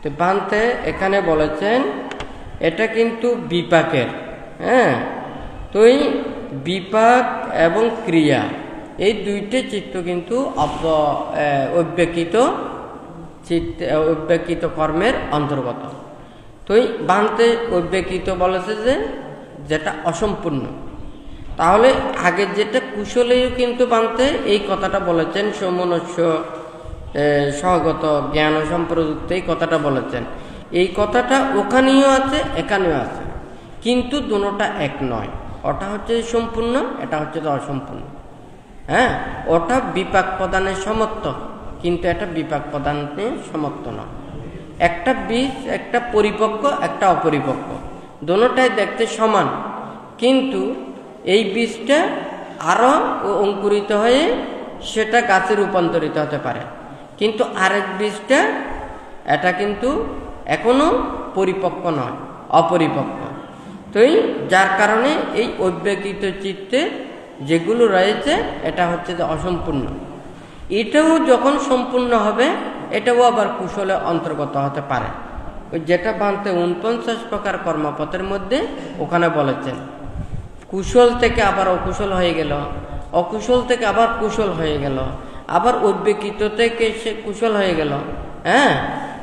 তো বানতে এখানে বলেছেন এটা কিন্তু বিপাকের। তো এই বিপাক এবং ক্রিয়া এই দুইটি চিত্ত কিন্তু অব্যক্তিত কর্মের অন্তর্গত। তো এই বানতে অব্যক্তিত বলেছে যে যেটা অসম্পূর্ণ। তাহলে আগে যেটা কুশলেও কিন্তু বানতে এই কথাটা বলেছেন, সমনুষ্য সহগত জ্ঞান সম্প্রযুক্ত এই কথাটা বলেছেন। এই কথাটা ওখানেও আছে এখানেও আছে, কিন্তু দুটোটা এক নয়। ওটা হচ্ছে সম্পূর্ণ, এটা হচ্ছে অসম্পূর্ণ। ওটা বিপাক প্রদানের সমর্থ, কিন্তু এটা বিপাক প্রদানের সমর্থ নয়। একটা বীজ, একটা পরিপক্ক একটা অপরিপক্ক, দুটোটাই দেখতে সমান, কিন্তু এই বীজটা আরো অঙ্কুরিত হয়ে সেটা গাছে রূপান্তরিত হতে পারে, কিন্তু আরেক বীজটা এটা কিন্তু এখনো পরিপক্ক নয়, অপরিপক্ক। তো যার কারণে এই অব্যক্তিত চিত্তে যেগুলো রয়েছে এটা হচ্ছে যে অসম্পূর্ণ। এটাও যখন সম্পূর্ণ হবে এটাও আবার কুশলে অন্তর্গত হতে পারে। ওই যেটা বানতে 49 প্রকার কর্মপথের মধ্যে ওখানে বলেছেন কুশল থেকে আবার অকুশল হয়ে গেল, অকুশল থেকে আবার কুশল হয়ে গেল, আবার অব্যক্তিত থেকে সে কুশল হয়ে গেল,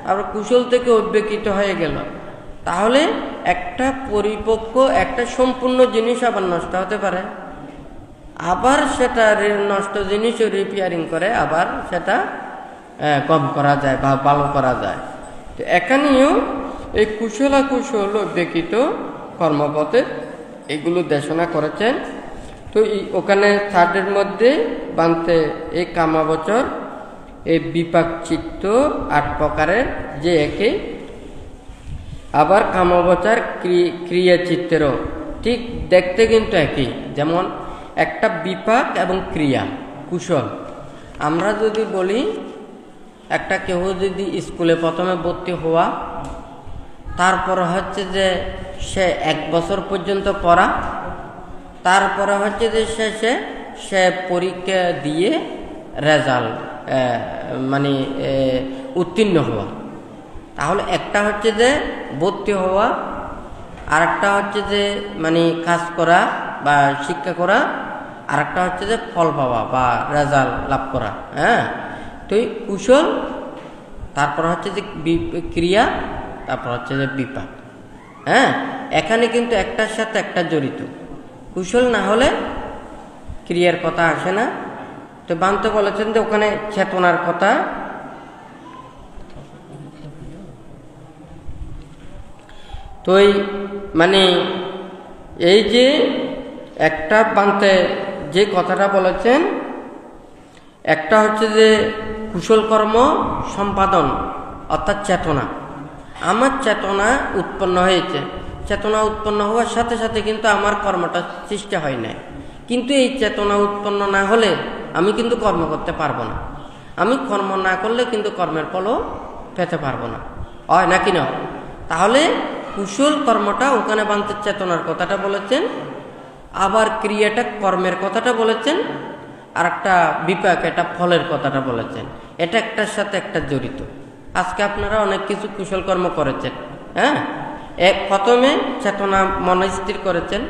আবার কুশল থেকে অব্যক্তিত হয়ে গেল। তাহলে একটা পরিপক্ক একটা সম্পূর্ণ জিনিস আবার নষ্ট হতে পারে, আবার সেটা নষ্ট জিনিসও রিপেয়ারিং করে আবার সেটা কম করা যায় বা ভালো করা যায়। তো এখানেও এই কুশল কুশল অব্যক্তিত কর্মপথে এগুলো দেশনা করেছেন। তো ওখানে থার্ডের মধ্যে বানতে এই কামাবচর এই বিপাক চিত্ত 8 প্রকারের যে একে, আবার কামাবচর ক্রিয়া চিত্তেরও ঠিক দেখতে কিন্তু একই। যেমন একটা বিপাক এবং ক্রিয়া কুশল, আমরা যদি বলি একটা কেউ যদি স্কুলে প্রথমে ভর্তি হওয়া, তারপর হচ্ছে যে সে 1 বছর পর্যন্ত পড়া, তারপরে হচ্ছে যে শেষে সে পরীক্ষা দিয়ে রেজাল্ট মানে উত্তীর্ণ হওয়া। তাহলে একটা হচ্ছে যে ভর্তি হওয়া, আর একটা হচ্ছে যে মানে কাজ করা বা শিক্ষা করা, আর একটা হচ্ছে যে ফল পাওয়া বা রেজাল্ট লাভ করা। হ্যাঁ, তো এই কুশল, তারপর হচ্ছে যে ক্রিয়া, তারপর হচ্ছে যে বিপাক। হ্যাঁ, এখানে কিন্তু একটার সাথে একটা জড়িত। কুশল না হলে ক্রিয়ার কথা আসে না। তো বানতে বলেছেন যে ওখানে চেতনার কথা। তো মানে এই যে একটা বানতে যে কথাটা বলেছেন, একটা হচ্ছে যে কুশল কর্ম সম্পাদন অর্থাৎ চেতনা। আমার চেতনা উৎপন্ন হয়েছে, চেতনা উৎপন্ন হওয়ার সাথে সাথে কিন্তু আমার কর্মটা সৃষ্টি হয় নাই। কিন্তু এই চেতনা উৎপন্ন না হলে আমি কিন্তু কর্ম করতে পারবো না। আমি কর্ম না করলে কিন্তু কর্মের ফলও পেতে পারবো না, হয় নাকি না? তাহলে কুশল কর্মটা ওখানে বান্তের চেতনার কথাটা বলেছেন, আবার ক্রিয়াটা কর্মের কথাটা বলেছেন, আর একটা বিপাক এটা ফলের কথাটা বলেছেন। এটা একটার সাথে একটা জড়িত। আজকে আপনারা অনেক কিছু কুশল কর্ম করেছেন। হ্যাঁ, প্রথমে চেতনা মনে স্থির করেছেন,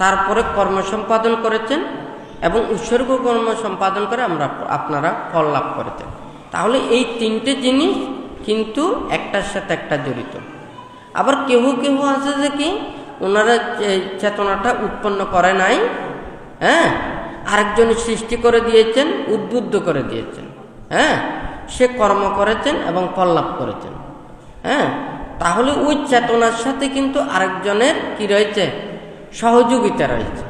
তারপরে কর্ম সম্পাদন করেছেন এবং উৎসর্গ কর্ম সম্পাদন করে আপনারা ফল লাভ করেছেন। তাহলে এই তিনটে জিনিস কিন্তু একটার সাথে একটা জড়িত। আবার কেহ কেহ আছে যে কি ওনারা চেতনাটা উৎপন্ন করে নাই, হ্যাঁ, আরেকজন সৃষ্টি করে দিয়েছেন, উদ্বুদ্ধ করে দিয়েছেন। হ্যাঁ, সে কর্ম করেছেন এবং ফল লাভ করেছেন। হ্যাঁ, তাহলে ওই চেতনার সাথে কিন্তু আরেকজনের কি রয়েছে? সহযোগিতা রয়েছে।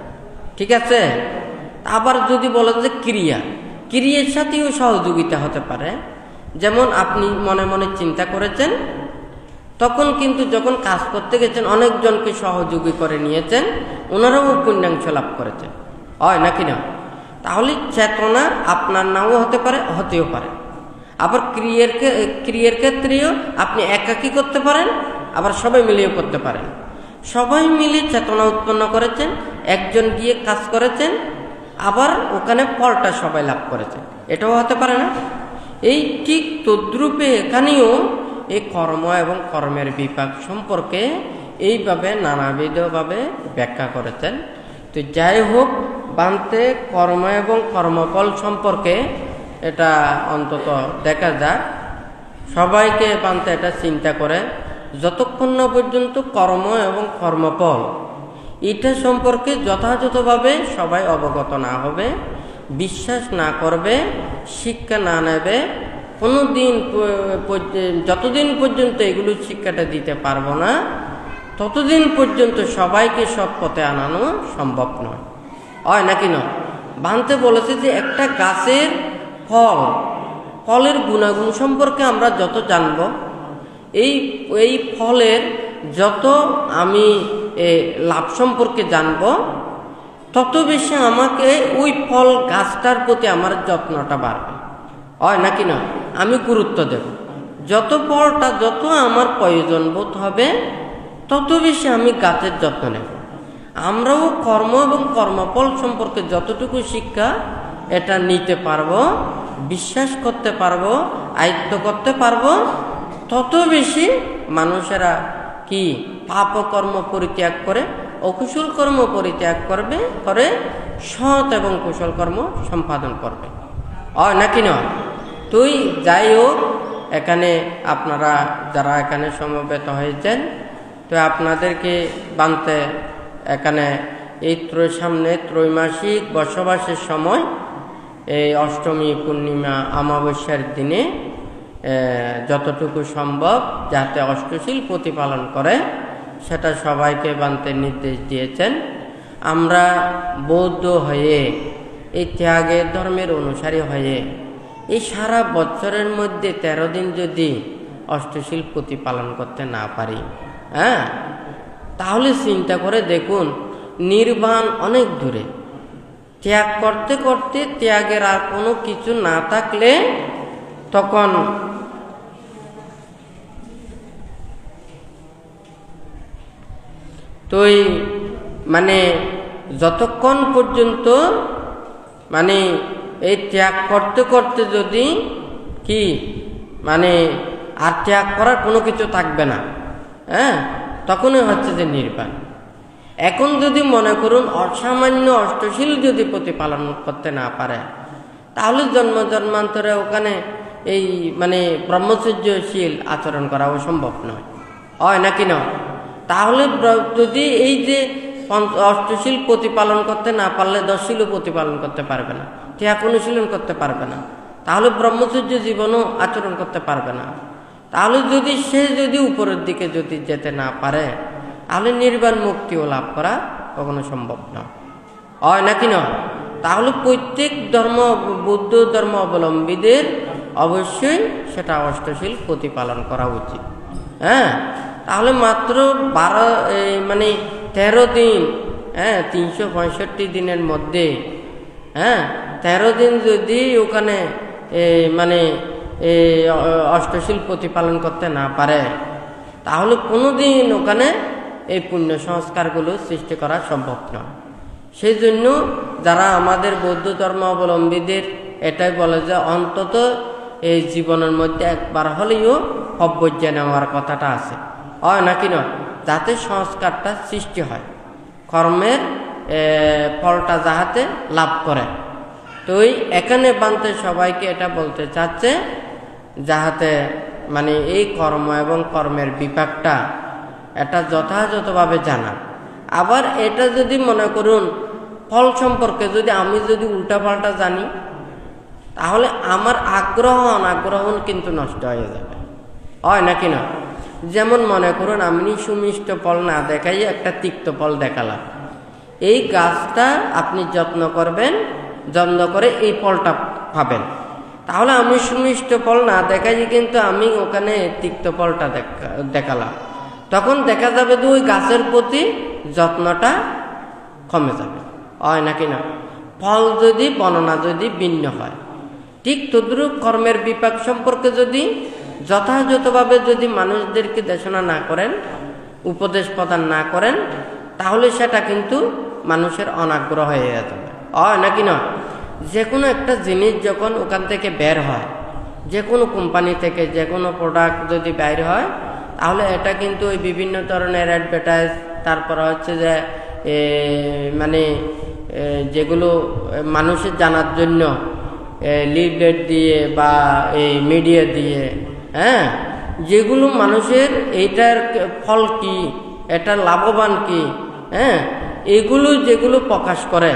ঠিক আছে? আবার যদি বলেন যে ক্রিয়ার সাথেও সহযোগিতা হতে পারে। যেমন আপনি মনে মনে চিন্তা করেছেন, তখন কিন্তু যখন কাজ করতে গেছেন অনেকজনকে সহযোগী করে নিয়েছেন, ওনারাও পুণ্যাংশ লাভ করেছেন, হয় নাকি না? তাহলে চেতনা আপনার নাও হতে পারে, হতেও পারে। আবার ক্রিয়ার ক্ষেত্রেও আপনি একাকী করতে পারেন, আবার সবাই মিলিয়েও করতে পারেন। সবাই মিলে চেতনা উৎপন্ন করেছেন, একজন গিয়ে কাজ করেছেন, আবার ওখানে ফলটা সবাই লাভ করেছেন, এটাও হতে পারে না? এই ঠিক তদ্রূপে এখানেও এই কর্ম এবং কর্মের বিপাক সম্পর্কে এইভাবে নানাবিধভাবে ব্যাখ্যা করেছেন। তো যাই হোক, বান্তে কর্ম এবং কর্মফল সম্পর্কে এটা অন্তত দেখা যাক, সবাইকে বান্তে এটা চিন্তা করে যতক্ষণ না পর্যন্ত কর্ম এবং কর্মফল এটা সম্পর্কে যথাযথভাবে সবাই অবগত না হবে, বিশ্বাস না করবে, শিক্ষা না নেবে, যতদিন পর্যন্ত এগুলো শিক্ষাটা দিতে পারবো না, ততদিন পর্যন্ত সবাইকে সৎ পথে আনানো সম্ভব নয়, হয় নাকি নয়? বানতে বলেছে যে একটা গাছের ফলের গুণাগুণ সম্পর্কে আমরা যত জানব, এই ফলের যত আমি লাভ সম্পর্কে জানব, তত বেশি আমাকে ওই ফল গাছটার প্রতি আমার যত্নটা বাড়বে, হয় নাকি না? আমি গুরুত্ব দেব। যত ফলটা যত আমার প্রয়োজন বোধ হবে, তত বেশি আমি গাছের যত্ন নেব। আমরাও কর্ম এবং কর্মফল সম্পর্কে যতটুকু শিক্ষা এটা নিতে পারবো, বিশ্বাস করতে পারবো, আয়ত্ত করতে পারবো, তত বেশি মানুষেরা কি পাপ কর্ম পরিত্যাগ করে অকুশল কর্ম পরিত্যাগ করে সৎ এবং কুশল কর্ম সম্পাদন করবে, নাকি নয়? তুই যাই হোক, এখানে আপনারা যারা এখানে সমবেত হয়েছেন, তো আপনাদেরকে বানতে এখানে এই সামনে ত্রৈমাসিক বসবাসের সময় এই অষ্টমী, পূর্ণিমা, অমাবস্যার দিনে যতটুকু সম্ভব যাতে অষ্টশীল প্রতিপালন করে সেটা সবাইকে বানতে নির্দেশ দিয়েছেন। আমরা বৌদ্ধ হয়ে এই ত্যাগের ধর্মের অনুসারী হয়ে এই সারা বছরের মধ্যে 13 দিন যদি অষ্টশীল প্রতিপালন করতে না পারি, হ্যাঁ, তাহলে চিন্তা করে দেখুন নির্বাণ অনেক দূরে। ত্যাগ করতে করতে ত্যাগের আর কোনো কিছু না থাকলে তখন তুই মানে যতক্ষণ পর্যন্ত মানে এই ত্যাগ করতে করতে যদি কি মানে আর ত্যাগ করার কোনো কিছু থাকবে না, হ্যাঁ, তখনই হচ্ছে যে নির্বাণ। এখন যদি মনে করুন অসামান্য অষ্টশীল যদি প্রতিপালন করতে না পারে, তাহলে জন্ম জন্মান্তরে ওখানে এই মানে ব্রহ্মচর্যশীল আচরণ করা অসম্ভব নয়, হয় নাকি নয়? তাহলে যদি এই যে অষ্টশীল প্রতিপালন করতে না পারলে 10 শীলও প্রতিপালন করতে পারবে না, ত্যাগ অনুশীলন করতে পারবে না, তাহলে ব্রহ্মচর্য জীবনও আচরণ করতে পারবে না। তাহলে যদি সে যদি উপরের দিকে যদি যেতে না পারে, তাহলে নির্বাণ মুক্তিও লাভ করা কখনো সম্ভব নয়, হয় নাকি নয়? তাহলে প্রত্যেক ধর্ম, বৌদ্ধ ধর্ম অবলম্বীদের অবশ্যই সেটা অষ্টশীল প্রতিপালন করা উচিত। হ্যাঁ, তাহলে মাত্র 13 দিন, 365 দিনের মধ্যে 13 দিন যদি ওখানে অষ্টশীল প্রতিপালন করতে না পারে, তাহলে কোনোদিন ওখানে এই পুণ্য সংস্কারগুলো সৃষ্টি করা সম্ভব নয়। সেই জন্য যারা আমাদের বৌদ্ধ ধর্ম অবলম্বীদের এটাই বলে যে অন্তত এই জীবনের মধ্যে একবার হলেও অভ্যর্য নেওয়ার কথাটা আছে, হয় নাকি নয়? যাতে সংস্কারটা সৃষ্টি হয়, কর্মের ফলটা যাহাতে লাভ করে। তো এখানে বানতে সবাইকে এটা বলতে চাচ্ছে যাহাতে এই কর্ম এবং কর্মের বিপাকটা এটা যথাযথভাবে জানা। আবার এটা যদি মনে করুন ফল সম্পর্কে যদি আমি যদি উল্টাপাল্টা জানি, তাহলে আমার আগ্রহ অনাগ্রহ কিন্তু নষ্ট হয়ে যাবে, হয় নাকি না? যেমন মনে করুন আমি সুমিষ্ট ফল না দেখাই একটা তিক্ত ফল দেখালাম, এই গাছটা আপনি যত্ন করবেন, যত্ন করে এই ফলটা পাবেন। তাহলে আমি সুমিষ্ট ফল না দেখাই কিন্তু আমি ওখানে তিক্ত ফলটা দেখালাম, তখন দেখা যাবে যে ওই গাছের প্রতি যত্নটা কমে যাবে, হয় নাকি না? ফল যদি বর্ণনা যদি ভিন্ন হয়, ঠিক তদ্রূপ কর্মের বিপাক সম্পর্কে যদি যথাযথভাবে যদি মানুষদেরকে দেশনা না করেন, উপদেশ প্রদান না করেন, তাহলে সেটা কিন্তু মানুষের অনাগ্রহ হয়ে যাবে, হয় নাকি না? যে কোনো একটা জিনিস যখন ওখান থেকে বের হয়, যে কোনো কোম্পানি থেকে যে কোনো প্রোডাক্ট যদি বের হয়, তাহলে এটা কিন্তু ওই বিভিন্ন ধরনের অ্যাডভার্টাইজ, তারপর হচ্ছে যে যেগুলো মানুষের জানার জন্য লিফলেট দিয়ে বা এই মিডিয়া দিয়ে, যেগুলো মানুষের এইটার ফল কি, এটার লাভবান কি, এগুলো যেগুলো প্রকাশ করে,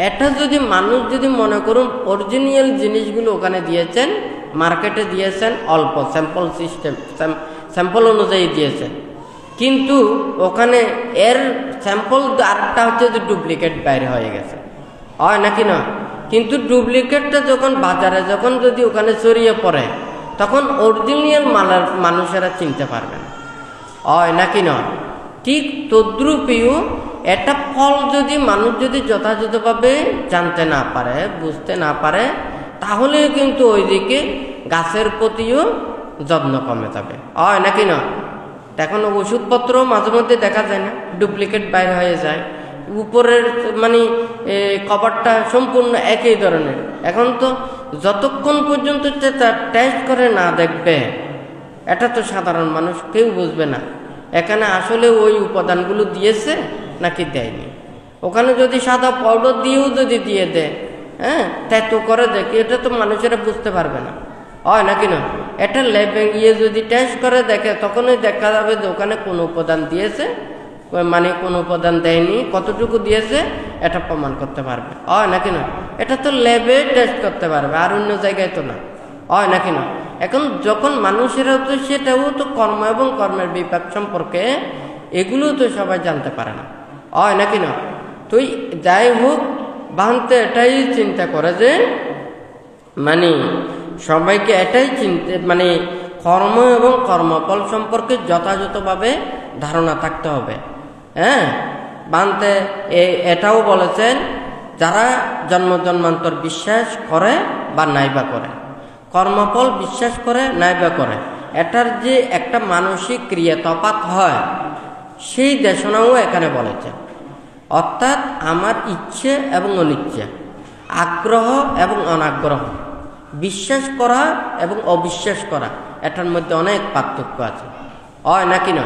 এটা যদি মানুষ যদি মনে করুন অরিজিনাল জিনিসগুলো ওখানে দিয়েছেন, মার্কেটে দিয়েছেন অল্প স্যাম্পল সিস্টেম, স্যাম্পল অনুযায়ী দিয়েছেন, কিন্তু ওখানে এর স্যাম্পল আরেকটা হচ্ছে যে ডুপ্লিকেট বাইরে হয়ে গেছে, হয় নাকি না? কিন্তু ডুপ্লিকেটটা যখন বাজারে যখন যদি ওখানে ছড়িয়ে পড়ে, তখন অরিজিনাল মালের মানুষেরা চিনতে পারবে না, হয় নাকি নয়? ঠিক তদ্রূপীও একটা ফল যদি মানুষ যদি যথাযথভাবে জানতে না পারে, বুঝতে না পারে, তাহলে কিন্তু ওইদিকে গাছের প্রতিও যত্ন কমে যাবে, হয় নাকি না? এখন ওষুধপত্র মাঝে মধ্যে দেখা যায় না, ডুপ্লিকেট বাইরে হয়ে যায়, উপরের কভারটা সম্পূর্ণ একই ধরনের। এখন তো যতক্ষণ পর্যন্ত টেস্ট করে না দেখবে, এটা তো সাধারণ মানুষ কেউ বুঝবে না এখানে আসলে ওই উপাদানগুলো দিয়েছে নাকি দেয়নি। ওখানে যদি সাদা পাউডার দিয়েও যদি দিয়ে দেয়, ট্যাটু করে দেখে, এটা তো মানুষেরা বুঝতে পারবে না, হয় নাকি না? এটা ল্যাবে গিয়ে যদি টেস্ট করে দেখে, তখনই দেখা যাবে যে ওখানে কোন উপাদান দিয়েছে, কোন উপাদান দেয়নি, কতটুকু দিয়েছে এটা প্রমাণ করতে পারবে, হয় নাকি না? এটা তো ল্যাবে টেস্ট করতে পারবে, আর অন্য জায়গায় তো না, হয় নাকি না? এখন যখন মানুষেরা তো সেটাও তো কর্ম এবং কর্মের বিপাক সম্পর্কে এগুলো তো সবাই জানতে পারে না, হয় নাকি না? তো যাই হোক, বানতে এটাই চিন্তা করে যে সবাইকে এটাই কর্ম এবং কর্মফল সম্পর্কে যথাযথভাবে ধারণা থাকতে হবে। বানতে এটাও বলেছেন, যারা জন্ম জন্মান্তর বিশ্বাস করে বা নাইবা করে, কর্মফল বিশ্বাস করে নাইবা করে, এটার যে একটা মানসিক ক্রিয়া তফাৎ হয়, সেই দেশনাও এখানে বলেছেন। অর্থাৎ আমার ইচ্ছে এবং অনিচ্ছা, আগ্রহ এবং অনাগ্রহ, বিশ্বাস করা এবং অবিশ্বাস করা, এটার মধ্যে অনেক পার্থক্য আছে, হয় নাকি না?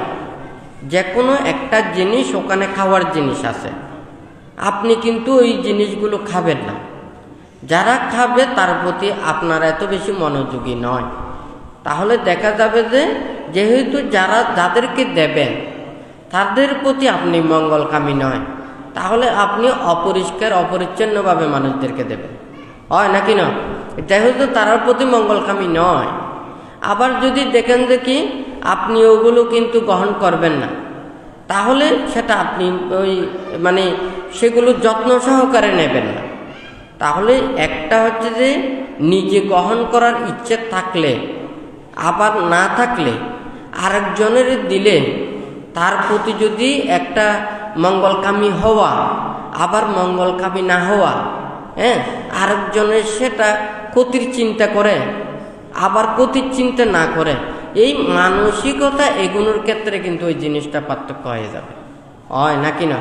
যে কোনো একটা জিনিস ওখানে খাওয়ার জিনিস আছে, আপনি কিন্তু ওই জিনিসগুলো খাবেন না। যারা খাবে তার প্রতি আপনার এত বেশি মনোযোগী নয়। তাহলে দেখা যাবে যে যেহেতু যাদেরকে দেবেন তাদের প্রতি আপনি মঙ্গলকামী নয়, তাহলে আপনি অপরিষ্কার অপরিচ্ছন্নভাবে মানুষদেরকে দেবেন, হয় নাকি না? যেহেতু তার প্রতি মঙ্গলকামী নয়। আবার যদি দেখেন যে কি আপনি ওগুলো কিন্তু গ্রহণ করবেন না, তাহলে সেটা আপনি সেগুলো যত্ন সহকারে নেবেন না। তাহলে একটা হচ্ছে যে নিজে গ্রহণ করার ইচ্ছে থাকলে আবার না থাকলে আরেকজনের দিলে তার প্রতি যদি একটা মঙ্গলকামী হওয়া আবার মঙ্গলকামী না হওয়া, আরেকজনের সেটা ক্ষতির চিন্তা করে আবার ক্ষতির চিন্তা না করে, এই মানসিকতা এগুলোর ক্ষেত্রে কিন্তু ওই জিনিসটা পার্থক্য হয়ে যাবে, হয় নাকি না?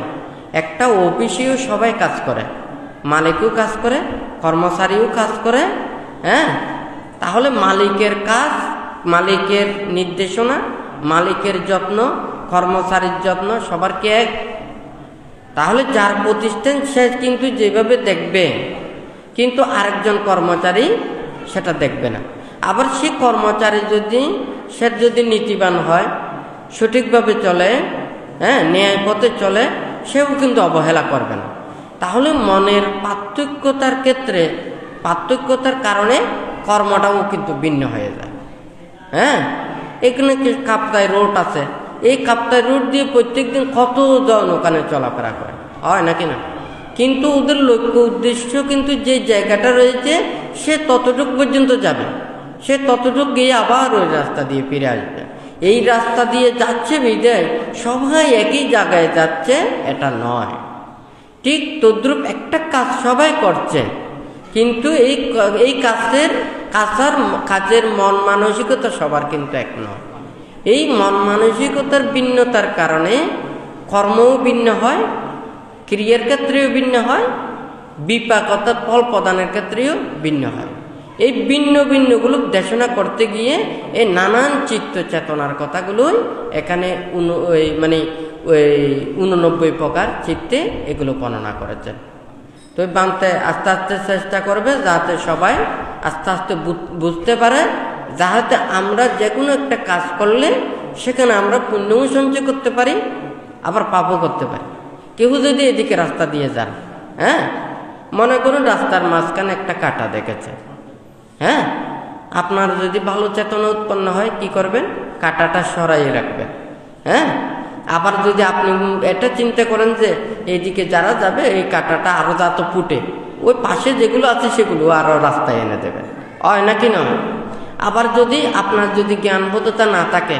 একটা অফিসেও সবাই কাজ করে, মালিকও কাজ করে, কর্মচারীও কাজ করে, তাহলে মালিকের কাজ, মালিকের নির্দেশনা, মালিকের যত্ন, কর্মচারীর যত্ন সবার কি এক? তাহলে যার প্রতিষ্ঠান সে কিন্তু যেভাবে দেখবে, কিন্তু আরেকজন কর্মচারী সেটা দেখবে না। আবার সে কর্মচারী যদি নীতিবান হয়, সঠিকভাবে চলে, ন্যায় পথে চলে, সেও কিন্তু অবহেলা করবে না। তাহলে মনের পার্থক্যতার কারণে কর্মটাও কিন্তু ভিন্ন হয়ে যায়। এখানে কাপ্তাই রোড আছে, এই কাপ্তাই রোড দিয়ে প্রত্যেকদিন কতজন ওখানে চলাফেরা করে, হয় নাকি না? কিন্তু ওদের লক্ষ্য উদ্দেশ্য কিন্তু যে জায়গাটা রয়েছে সে ততটুক পর্যন্ত যাবে, সে ততটুক গিয়ে আবার ওই রাস্তা দিয়ে ফিরে আসবে। এই রাস্তা দিয়ে যাচ্ছে বিদায় সবাই একই জায়গায় যাচ্ছে এটা নয়। ঠিক তদ্রূপ একটা কাজ সবাই করছে, কিন্তু এই কাজের মন মানসিকতা সবার কিন্তু এক নয়। এই মন মানসিকতার ভিন্নতার কারণে কর্মও ভিন্ন হয়, ক্রিয়ার ক্ষেত্রেও ভিন্ন হয়, বিপাক অর্থাৎ ফল প্রদানের ক্ষেত্রেও ভিন্ন হয়। এই ভিন্নগুলো দেশনা করতে গিয়ে এই নানান চিত্ত চেতনার কথাগুলোই এখানে 89 প্রকার চিত্তে এগুলো বর্ণনা করেছেন। তো বানতে আস্তে আস্তে চেষ্টা করবে যাতে সবাই আস্তে আস্তে বুঝতে পারে, যাতে আমরা যে কোনো একটা কাজ করলে সেখানে আমরা পুণ্যও সঞ্চয় করতে পারি আবার পাপও করতে পারি। কেউ যদি এদিকে রাস্তা দিয়ে যান, মনে করুন রাস্তার মাঝখানে একটা কাঁটা দেখেছে, আপনার যদি ভালো চেতনা উৎপন্ন হয় কি করবেন? কাঁটাটা সরাই রাখবেন। আবার যদি আপনি এটা চিন্তা করেন যে এইদিকে যারা যাবে এই কাঁটাটা আরো যত ফুটে ওই পাশে যেগুলো আছে সেগুলো আরো রাস্তায় এনে দেবেন, হয় নাকি না? আবার যদি আপনার জ্ঞানবোধতা না থাকে,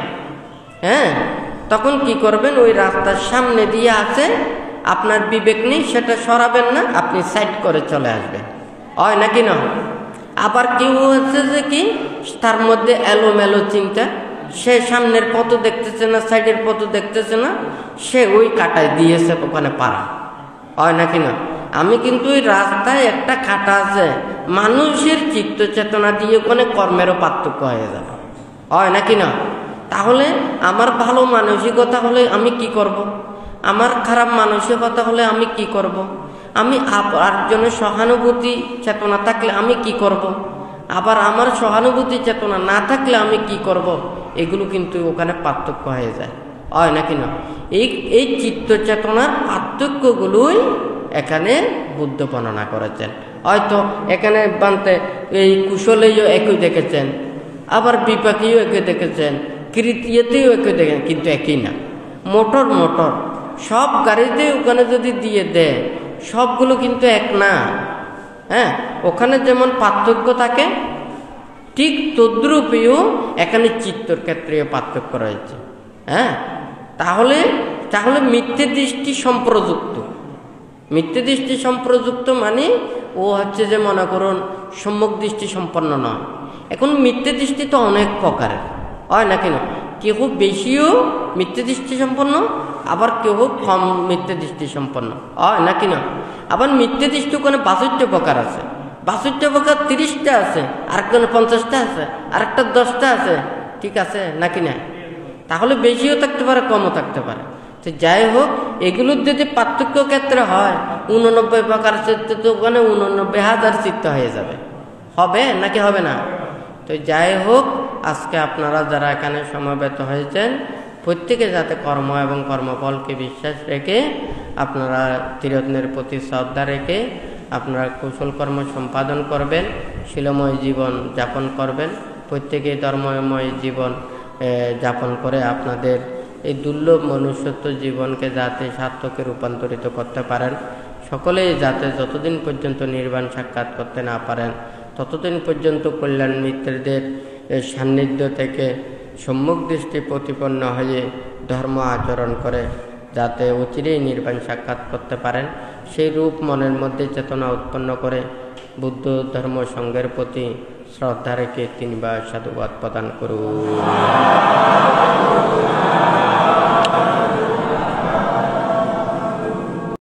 তখন কি করবেন? ওই রাস্তার সামনে দিয়ে আছে, আপনার বিবেক নেই, সেটা সরাবেন না, আপনি সাইড করে চলে আসবেন, হয় নাকি না? আবার কেউ হচ্ছে যে কি তার মধ্যে এলোমেলো চিন্তা, সে সামনের পথ দেখতেছে না, সাইডের পথ দেখতেছে না, সে ওই কাটায় দিয়েছে ওখানে পারা, হয় নাকি না? আমি কিন্তু ওই রাস্তায় একটা কাটা আছে, মানুষের চিত্ত চেতনা দিয়ে ওখানে কর্মেরও পার্থক্য হয়ে যাবে, হয় নাকি না? তাহলে আমার ভালো মানসিকতা হলে আমি কি করব? আমার খারাপ মানসিকতা হলে আমি কি করব? আমি আরেকজনের সহানুভূতি চেতনা থাকলে আমি কি করব? আবার আমার সহানুভূতি চেতনা না থাকলে আমি কি করব? এগুলো কিন্তু ওখানে পার্থক্য হয়ে যায়, হয় নাকি না? এই চিত্ত চেতনার পার্থক্যগুলোই এখানে বুদ্ধ বর্ণনা করেছেন। হয়তো এখানে বানতে এই কুশলেও একই দেখেছেন, আবার বিপাকেও একই দেখেছেন, কৃতিয়েতেও একই দেখেন, কিন্তু একই না। মোটর সব গাড়িতে ওখানে যদি দিয়ে দেয় সবগুলো কিন্তু এক না, ওখানে যেমন পার্থক্য থাকে ঠিক তদ্রূপেও এখানে চিত্তর ক্ষেত্রেও পার্থক্য রয়েছে। তাহলে মিথ্যে দৃষ্টি সম্প্রযুক্ত মানে ও হচ্ছে যে মনে করুন সম্যক দৃষ্টি সম্পন্ন নয়। এখন মিথ্যে দৃষ্টি তো অনেক প্রকারের, হয় না কেন? কেউ বেশিও মিথ্যে দৃষ্টি সম্পন্ন, আবার কেউ কম মিথ্যে দৃষ্টি সম্পন্ন, হয় নাকি না? আবার মিথ্যে দৃষ্টি ওখানে 62 প্রকার আছে, 62 প্রকার 30টা আছে, আরেকজনের 50টা আছে, আরেকটা 10টা আছে, ঠিক আছে নাকি না? তাহলে বেশিও থাকতে পারে, কমও থাকতে পারে। তো যাই হোক, এগুলোর যদি পার্থক্য ক্ষেত্রে হয় 89 প্রকার চিত্ত, তো ওখানে 89,000 চিত্ত হয়ে যাবে। হবে নাকি হবে না? তো যাই হোক, আজকে আপনারা যারা এখানে সমবেত হয়েছেন, প্রত্যেকে যাতে কর্ম এবং কর্মফলকে বিশ্বাস রেখে, আপনারা চিরদিনের প্রতি শ্রদ্ধা রেখে আপনারা কুশল কর্ম সম্পাদন করবেন, শিলময় জীবন যাপন করবেন, প্রত্যেকে ধর্মময় জীবন যাপন করে আপনাদের এই দুর্লভ মনুষ্যত্ব জীবনকে যাতে সার্থকে রূপান্তরিত করতে পারেন। সকলেই যাতে যতদিন পর্যন্ত নির্বাণ সাক্ষাৎ করতে না পারেন, ততদিন পর্যন্ত কল্যাণ মিত্রদের সান্নিধ্য থেকে সম্মুখ দৃষ্টি প্রতিপন্ন হয়ে ধর্ম আচরণ করে যাতে অচিরেই নির্বাণ সাক্ষাৎ করতে পারেন, সেই রূপ মনের মধ্যে চেতনা উৎপন্ন করে বুদ্ধ ধর্ম সংঘের প্রতি শ্রদ্ধা রেখে 3 বার সাধুবাদ প্রদান করুন।